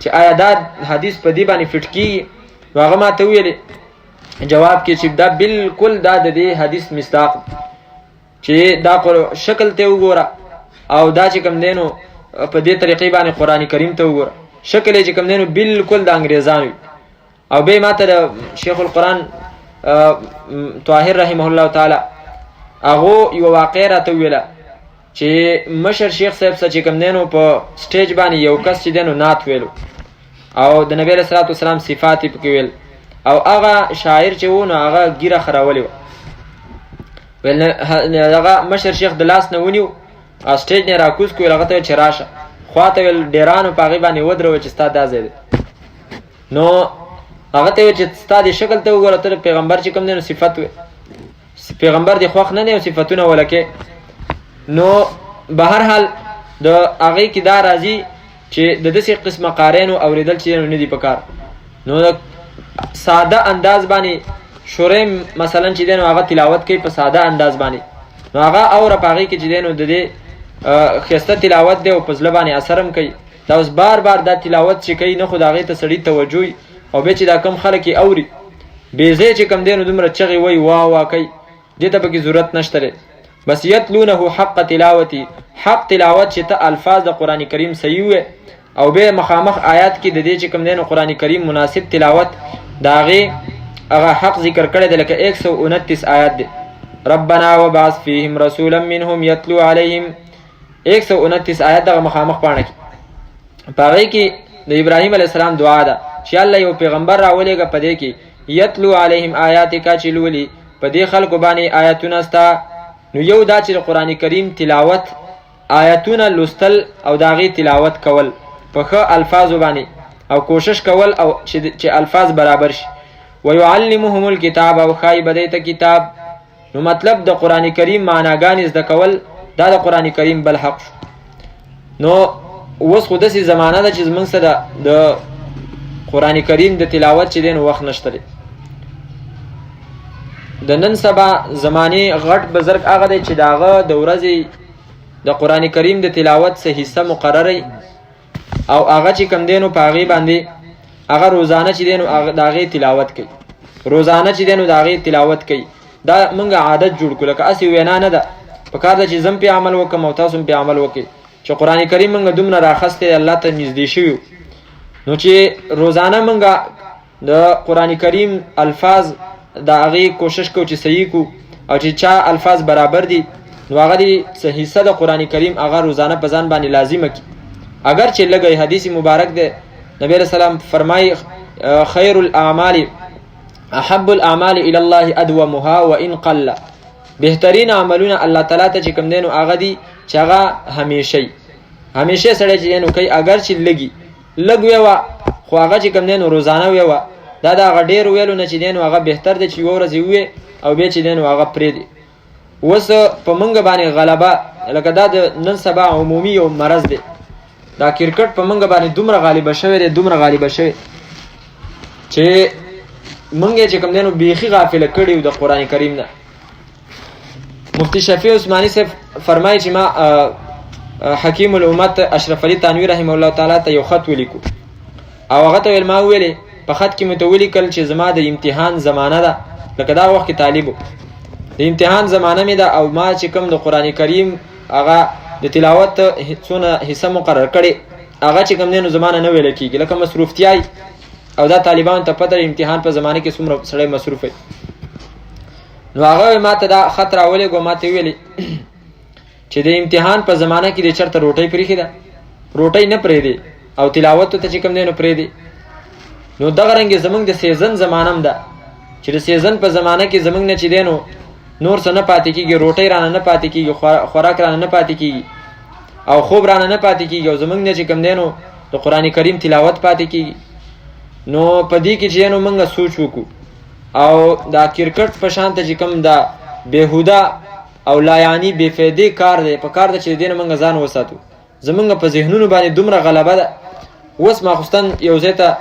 [SPEAKER 1] چې آیا دا حدیث په دی باندې فټ کیږي. نو هغه ما ته ویل جواب کې چې دا بالکل دا د دې حدیث مصداق چې دا شکل ته وګوره او دا چې کوم دی نو په دې طریقې باندې قرآن کریم ته وګوره، شکل یې چې کوم دی نو بالکل د انګریزانو وي. او بیا ماته د شیخ القرآن طاهر رحمه الله تعالی هغه یو واقع راته ویله چې مشر شیخ صاحب څه چې کوم دی نو په سټیج باندې یو کس چې دی نو نعت ویلو او د نبی علیه الصلاة والسلام صفات یې پکې ویل، او هغه شاعر چې و نو هغه ږیره خرولې وه. ویل هغه مشر شیخ د لاس نه ونیو او سټیج نه راکوز کړو، هغه ته ویل چې راشه، خواته ویل ډیرانو په هغې باندې ودروه چې ستا دا ځای دی. نو هغه ته ویل چې ستا دې شکل ته وګوره، ته پیغمبر چې کوم دی نو صفت وی، پیغمبر دې خوښ نه دی او صفتونه ولکې. نو به هر حال د هغې کې دا راځي چې د داسې قسمه قاریانو اورېدل چې نه دي پکار. نو د ساده انداز باندې شوریم مثلا چې دی نو هغه تلاوت کوي په ساده انداز باندې، نو هغه اوره په هغې کې چې دی نو د دې ښایسته تلاوت دی او په زړه باندې اثر هم کوي. دا اوس بار بار دا تلاوت چې کوي نه خو د هغې ته سړي توجه وي، او بیا چې دا کم خلک یې اوري بې ځای چې کوم دی نو دومره چغې وایي واه واه کوي، دې ته پکې ضرورت نشته دی. بس یتلونه حق تلاوتي، حق تلاوت چې ته الفاظ د قرآن کریم صحیح وي او بیا مخامخ آیات کې د دې چې کوم دی نو قرآن کریم مناسب تلاوت د هغې هغه حق ذکر کړی دی، لکه 129 آیات دی. ربنا وبعث فیهم رسولا منهم یتلو علیهم 129 آیات دغه مخامخ پاڼه کې، په هغې کې د ابراهیم علیه السلام دعا ده چې الله یو پیغمبر راولېږه په دې کې یتلو علیهم آیاتکا چې لولي په دې خلکو باندې آیاتونه ستا. نو یو دا چې د قرآن کریم تلاوت آیاتونه لوستل او د هغې تلاوت کول په ښه الفاظو باندې او کوشش کول او چې الفاظ برابر شي. ویعلمهم الکتاب او ښایي به دې ته کتاب. نو مطلب د قرآن کریم معناګانې زده کول دا د قرآن کریم بل حق شو. نو اوس خو داسې زمانه ده چې زموږ سره د قرآن کریم د تلاوت چې دی نو وخت نشته دی. د نن سبا زمانې غټ بزرګ هغه دی چې د هغه د ورځې د قرآن کریم د تلاوت څه حصه مقرره او هغه چې کوم دی نو په هغې باندې هغه روزانه چې دی نو د هغې تلاوت کوي، روزانه چې دی نو د هغې تلاوت کوي. دا موږ عادت جوړ کړو، لکه هسې وینا نه ده، پکار ده چې زه هم پې عمل وکړم او تاسو هم پې عمل وکړئ چې قرآن کریم موږ دومره راخستی دی الله ته نږدې شوي. نو چې روزانه موږ د قرآن کریم الفاظ د هغې کوشش کوو چې صحیح کو او چې چا الفاظ برابر دي نو هغه دې څه حصه د قرآن کریم هغه روزانه په ځان باندې لازمه کړي. اگر چې لږی حدیث مبارک دی، نبی علیہ السلام فرمایي خیر الاعمال احب الاعمال الى الله ادومها وان قل، بهترین عملونه الله تعالی ته چې کوم دی نو هغه دي چې هغه همیشه سړی چې دی نو کوي، اگر چې لږ ویوه خو هغه چې کوم دی نو روزانه ویوه، دا د هغه ډېر ویلو نه چې دی نو هغه بهتر دی چې یوه ورځ وویې او بیا چې دی نو هغه پرېږدي. اوس په موږ باندې غلبه لکه دا د نن سبا عمومي یو مرض دی، دا کرکټ په موږ باندې دومره غالبه شوی دی چې موږ یې چې کوم دی نو بیخي غافله کړي یو د قرآن کریم نه. مفتی شفیع عثماني صاحب فرمایي چې ما حکیم الامت اشرف علي تانوي رحمه الله تعالی ته یو خط ولیکو او هغه ته ویل ما ویلې په خط کې مې ته ولیکل چې زما د امتحان زمانه ده، لکه دا وخت کې طالبو د امتحان زمانه مې ده او ما چې کوم د قرآن کریم هغه د تلاوت څونه حصه مقرر کړې هغه چې کوم دی نو زمانه نه ویل کېږي، لکه مصروفتیای او دا طالبانو ته پته امتحان په زمانه کې څومره سړی مصروف وي. نو هغه ما ته دا خط راولېږو، ما ته ویلې چې د امتحان په زمانه کې د چېرته روټۍ پرېښې ده، روټۍ نه پرېږدي او تلاوت ته چې کوم دی نو پرېږدي. نو دغه رنګې زموږ د سیزن زمانه هم ده چې د سیزن په زمانه کې زموږ نه چې دی نو نور څه نه پاتې کېږي، روټۍ رانه نه پاتې کېږي، خوراک رانه نه پاتې کېږي او خوب رانه نه پاتې کېږي او زموږ نه چې کوم دی نو د قرآن کریم تلاوت پاتې کېږي. نو په دې کې چې نو موږ سوچ وکړو او دا کرکټ په شان ته چې کوم دا بېهوده او لایانی بې فایدې کار دی، په کار ده چې د دې نه موږ ځان وساتو. زموږ په ذهنونو باندې دومره غلبه ده. اوس ماخوستن یو ځای ته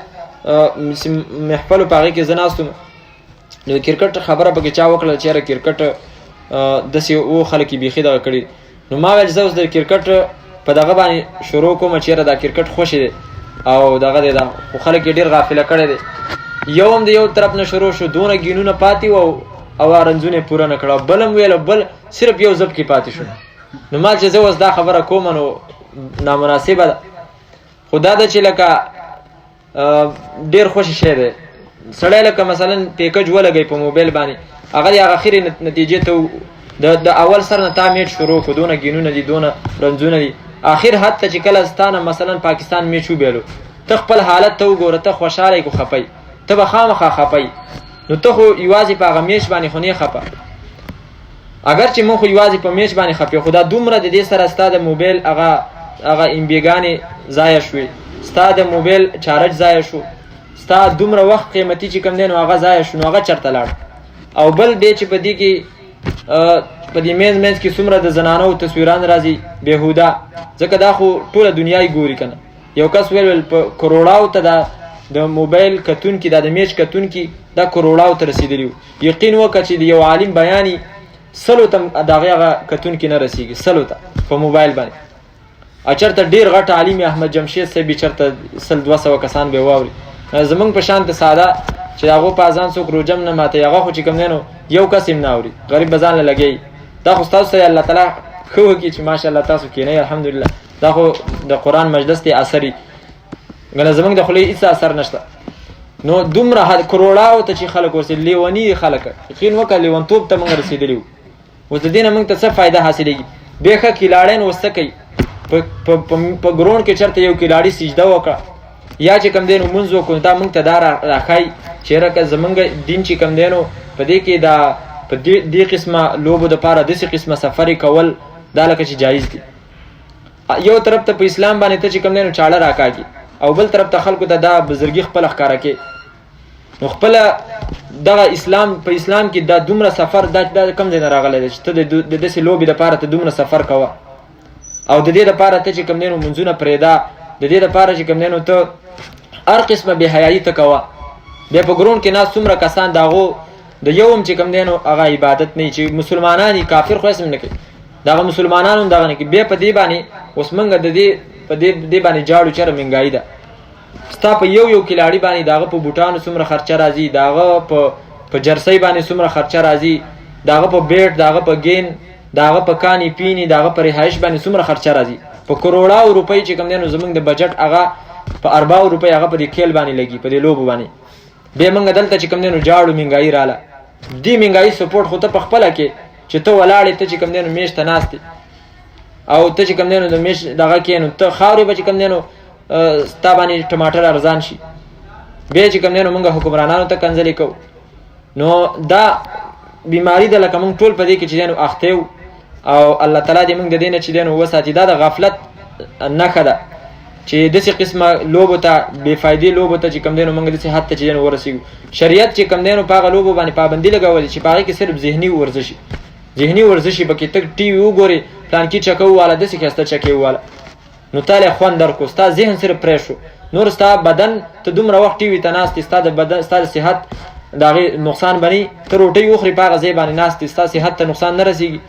[SPEAKER 1] محفل په هغې کې زه ناست وم، نو د کرکټ خبره پکې چا وکړله چې یاره کرکټ داسې و خلک یې بیخي دغه کړي. نو ما ویل زه اوس د کرکټ په دغه باندې شروع کوم چې یاره دا کرکټ خوښې دی او دغه دی دا خو خلک یې ډېر غافله کړی دی. یو هم د یو طرف نه شروع شو، دونه ګینونه پاتې وو او رنځونه یې پوره نه کړه، بل هم ویل بل صرف یو ضبط کې پاتې شو. نو ما چې زه اوس دا خبره کوم نو نامناسبه ده، خو دا ده چې لکه ډېر خوشي شی دی سړی لکه مثلا پیکج ولګوي په موبایل باندې، هغه د اخري نتیجې ته د اول سر نه تا میچ شروع کړو، دونه ګینونه دي دونه رنځونه دي، آخر حد ته چې کله ستانه مثلا پاکستان میچ وبیلو ته خپل حالت ته وګوره، ته خوشحاله کو خپي، ته به خامخا خپي، نو ته خو یوازې په هغه میچ باندې خو نه خپه، اگر چې مونږ خو یوازې په میچ باندې خپي، خو دا دومره د دې سره ستا د موبایل هغه امبیګانې ضایع شوې، ستا د موبایل چارج ضایع شو، ستا دومره وخت قیمتي چې کوم دی نو هغه ضایع شو، نو هغه چرته لاړ. او بل دی چې په دې کې په دې منځ کې څومره د زنانو تصویران راځي بېهوده، ځکه دا خو ټوله دنیا یې ګوري که نه. یو کس ویل په کروڑاو ته د موبایل کتونکي دا د میچ کتونکي دا کروڑاو ته رسېدلي وو، یقین وکړه چې د یو عالم بیاني 100 ته د هغې هغه کتونکي نه رسېږي، 100 ته په موبایل باندې. او چېرته ډېر غټ عالم احمد جمشید صاحب چېرته 100-200 کسان به واوري، زمونږ په شانته ساده چې د هغو په اذان څوک روجم نه ماتوي، هغه خو چې کوم دی نو یو کس هم نه اوري، غریب به ځان له لګوي. دا خو ستاسو سره الله تعالی ښه وکړي چې ماشاءالله تاسو کښېنئ، الحمدلله دا خو د قرآن مجلس دی اثر وي، ګنه زمونږ د خولې هېڅ اثر نشته. نو دومره کروڑاو ته چې خلک ورسېدل، لیوني دي خلک، یقین وکړه لیونتوب ته موږ رسېدلي وو. اوس د دې نه موږ ته څه فایده حاصلېږي؟ بېخه کلاړیان اوس څه کوي؟ په ګرونډ کې چېرته یو کلاړي سجده وکړه یا چې کوم دی نو مونځ وکړو، دا موږ ته دا راښایي چېرې که زمونږ دین چې کوم دی نو په دې کې دا په دې قسمه لوبو دپاره داسې قسمه سفرې کول دا لکه چې جایز دي. یو طرف ته په اسلام باندې ته چې کوم دی نو چاړه راکاږي، او بل طرف ته خلکو ته دا بزرګي خپله ښکاره کوي. نو خپله دغه اسلام په اسلام کې دا دومره سفر دا کوم ځای نه راغلی دی چې ته د داسې لوبې دپاره ته دومره سفر کوه، او د دې دپاره ته چې کوم دی نو منځونه پرېږده، د دې دپاره چې کوم دی نو ته هر قسمه بېحیایي ته کوه. بیا په ګرونډ کې ناست څومره کسان د هغو د یو هم چې کوم دی نو هغه عبادت نه وي، چې مسلمانان دي، کافر خو هېڅ هم نه کوي، دغه مسلمانان هم دغه نه کوي. بیا په دې باندې اوس موږ په دې باندې جاړو چېرې مهنګایي ده. ستا په یو کلاړي باندې د هغه په بوټانو څومره خرچه راځي، د هغه په جرسۍ باندې څومره خرچه راځي، د هغه په بیټ، د هغه په گین، د هغه په کاني پیني، د هغه په رهایش باندې څومره خرچه راځي. په کروڑاو روپۍ چې کوم دی نو زموږ د بجټ هغه په 40 روپۍ هغه په دې کیل باندې لګي، په دې لوبو باندې. بیا موږ دلته چې کوم دی نو جاړو مهنګایي راله. دې مهنګایي سپورټ خو ته په خپله کې چې ته ولاړې، ته چې کوم دی نو میچ ته ناست او ته چې کوم دی نو د میچ دغه کې نو ته خاورې به چې کوم دی نو ستا باندې ټماټر ارزان شي. بیا چې کوم دی نو موږ حکمرانانو ته کنځلې کوو. نو دا بیماري ده لکه موږ ټول په دې کې چې دی نو اخته یو، او الله تعالی دې موږ د دې نه چې دی نو وساتي. دا د غفلت نښه ده چې داسې قسمه لوبو ته بېفایدې لوبو ته چې کوم دی نو موږ داسې حد ته چې دی نو ورسېږو. شریعت چې کوم دی نو په هغه لوبو باندې پابندي لګولې چې په هغې کې صرف ذهني ورزشي پکې ته ټي وي وګورې، پلانکي چکه وواله، داسې ښایسته چکې وواله، نو تا له خوند درکړو، ستا ذهن صرف پرې شو، نور ستا بدن ته دومره وخت ټي وي ته ناست یې، ستا د صحت د هغې نقصان بني. ته روټۍ وخورې په هغه ځای باندې ناست یې، ستا صحت ته نقصان نه رسېږي،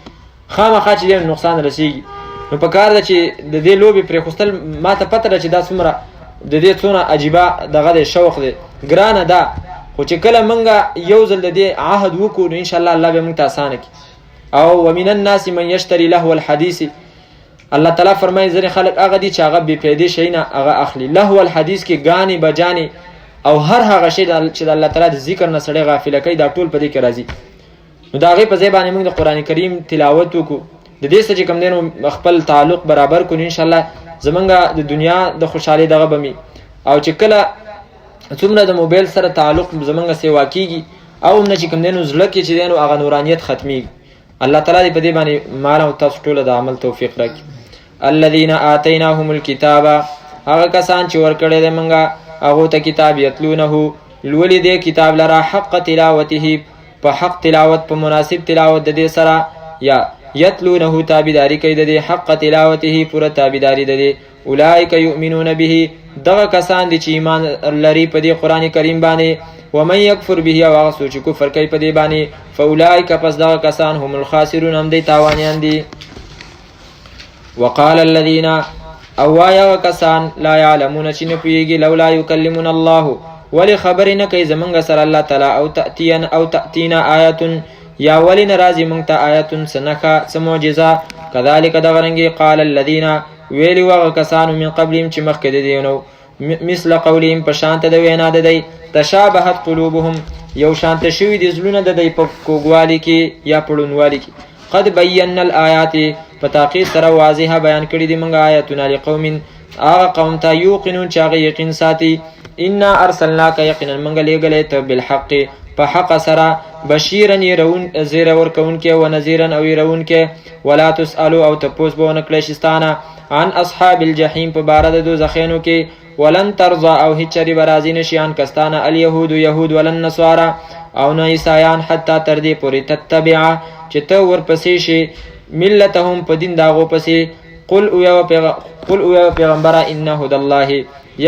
[SPEAKER 1] خامخا چې دی نقصان رسېږي. نو په کار ده چې د دې لوبې پرېښوستل، ما ته پته ده چې دا څومره د دې څونه عجیبه دغه دی، شوق دی، ګرانه ده. خو چې کله موږ یو ځل د دې عهد وکړو نو انشاءالله الله به موږ ته اسانه کړي. او ومن الناس من یشتري لهو الحدیث، الله تعالی فرمایي ځینې خلک هغه دي چې هغه بې فایدې شی نه هغه اخلي. لهو الحدیث کې ګانې بجانې او هر هغه شی چې د الله تعالی د ذکر نه سړی غافله کوي، دا ټول په دې کې راځي. نو د هغې په ځای باندې موږ د قرآن کریم تلاوت وکړو، د دې سره چې کوم دی نو خپل تعلق برابر کړو، انشاءالله زمونږ د دنیا د خوشحالۍ دغه به مي. او چې کله څومره د موبایل سره تعلق زمونږ سیوا کېږي او هم نه چې کوم دی نو زړه کې چې دی نو هغه نورانیت ختمیږي. الله تعالی دې په دې باندې مال او تاسو ټوله د عمل توفیق راکړي. الذین آتیناهم الکتاب، هغه کسان چې ورکړی دی موږ هغو ته کتاب، یتلونه لولي دی کتاب لره، حق تلاوته، په حق تلاوت، په مناسب تلاوت د دې سره، یا یتلونه تابعداري کوي د دې، حق تلاوته پوره تابعداري د دې. اولئک یؤمنون به، دغه کسان دي چې ایمان لري په دې قرآن کریم باندې. ومن یکفر به، او هغه څوک چې کفر کوي په دې باندې، فاولئک، پس دغه کسان هم الخاسرون، هم دی تاوانیان دي. وقال الذین، او وایه هغه کسان لا یعلمون چې نه پوهېږي، لولا یکلمنا الله، ولې خبرې نه کوي زمونږ سره الله تعالی، او تأتینا آیة، یا ولی نرازی مونږ ته آیتون سنخا څه معجزه کذالک دغرنګي قال الذين ویلی وغه کسانو من قبلهم چې مخکې د دینو مثل قولهم په شانته د وینا د دی تشابهت قلوبهم یو شانته شوي دي زړونه د دی په کوږوالي کې یا پړونوالي کې قد بینا الآیات په تحقیق سره واضحه بیان کړي دي موږ آیتونه لقوم هغه قوم ته یوقنون چې هغه یقین ساتي انا ارسلناک یقینا موږ لېږلی ته بالحق په حق سره بشیرا يرون زیر ورکونکې و نذیرا او يرونکې ولا تسألوا او تپوس به ونه کړی شستانه عن اصحاب الجحیم په باره د دوزخینو کې ولن ترضى او هیڅ چری به راضي نشي عن کستانه الیهود یهود ولن نصارا او نه عیسایان حتی تر دې پورې تتبع چې ته ورپسې شي ملتهم په دین داغو پسې قل او پیغمبره ان هدى الله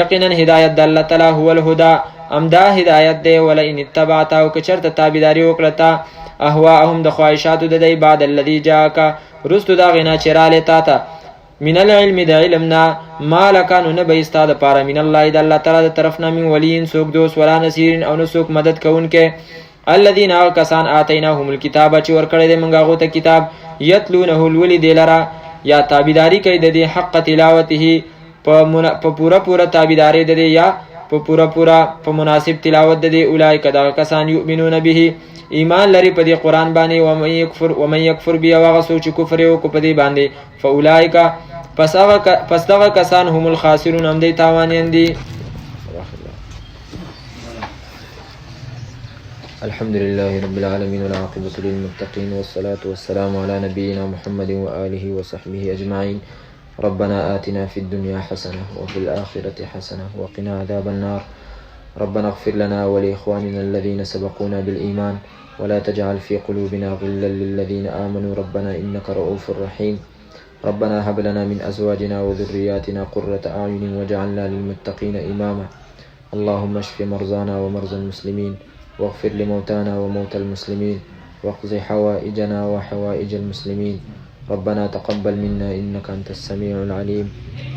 [SPEAKER 1] یقینا هدایت د الله تعالی هو الهدى امدا هدایت دی ولا ان اتبعت او کچرته تابعداري وکړه اهواهم د خواهشاتو د دی بعد الذي جاءك رستو دا غنا چراله تا ته من العلم د علمنا ما لکانو نه به استاد پاره من الله د الله تعالی د طرفنا من ولین سوک دوست ولا نصير او نسوک مدد کوونکې الذين کسان آتیناهم الكتاب چې ورکړی دی موږ هغه ته کتاب یتلونه الولد لرا یا تابعداري کوي د دې حق تلاوته په پورا تابعداري د دې یا په پورا په مناسب تلاوت د دې اولایک دا کسان یؤمنون به ایمان لري په دې قران باندې و من یکفر بیا هغه سوچ کفر او کو په دې باندې فاولایک پس دغه کسان هم الخاسرون هم دې تاوانین دي. الحمد لله رب العالمين والعاقبة للمتقين والصلاة والسلام على نبينا محمد وآله وصحبه أجمعين. ربنا آتنا في الدنيا حسنة وفي الآخرة حسنة وقنا عذاب النار. ربنا اغفر لنا ولإخواننا الذين سبقونا بالإيمان ولا تجعل في قلوبنا غلا للذين آمنوا ربنا إنك رؤوف رحيم. ربنا هب لنا من أزواجنا وذرياتنا قرة أعين واجعلنا للمتقين إماما. اللهم اشف مرضانا ومرضى المسلمين واغفر لموتانا وموتى المسلمين واقض حوائجنا وحوائج المسلمين. ربنا تقبل منا إنك أنت السميع العليم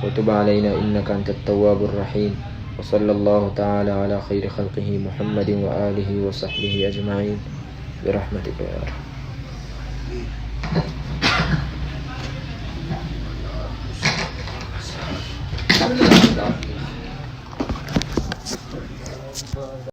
[SPEAKER 1] وتب علينا إنك أنت التواب الرحيم. وصلى الله تعالى على خير خلقه محمد وآله وصحبه أجمعين برحمتك يا رب.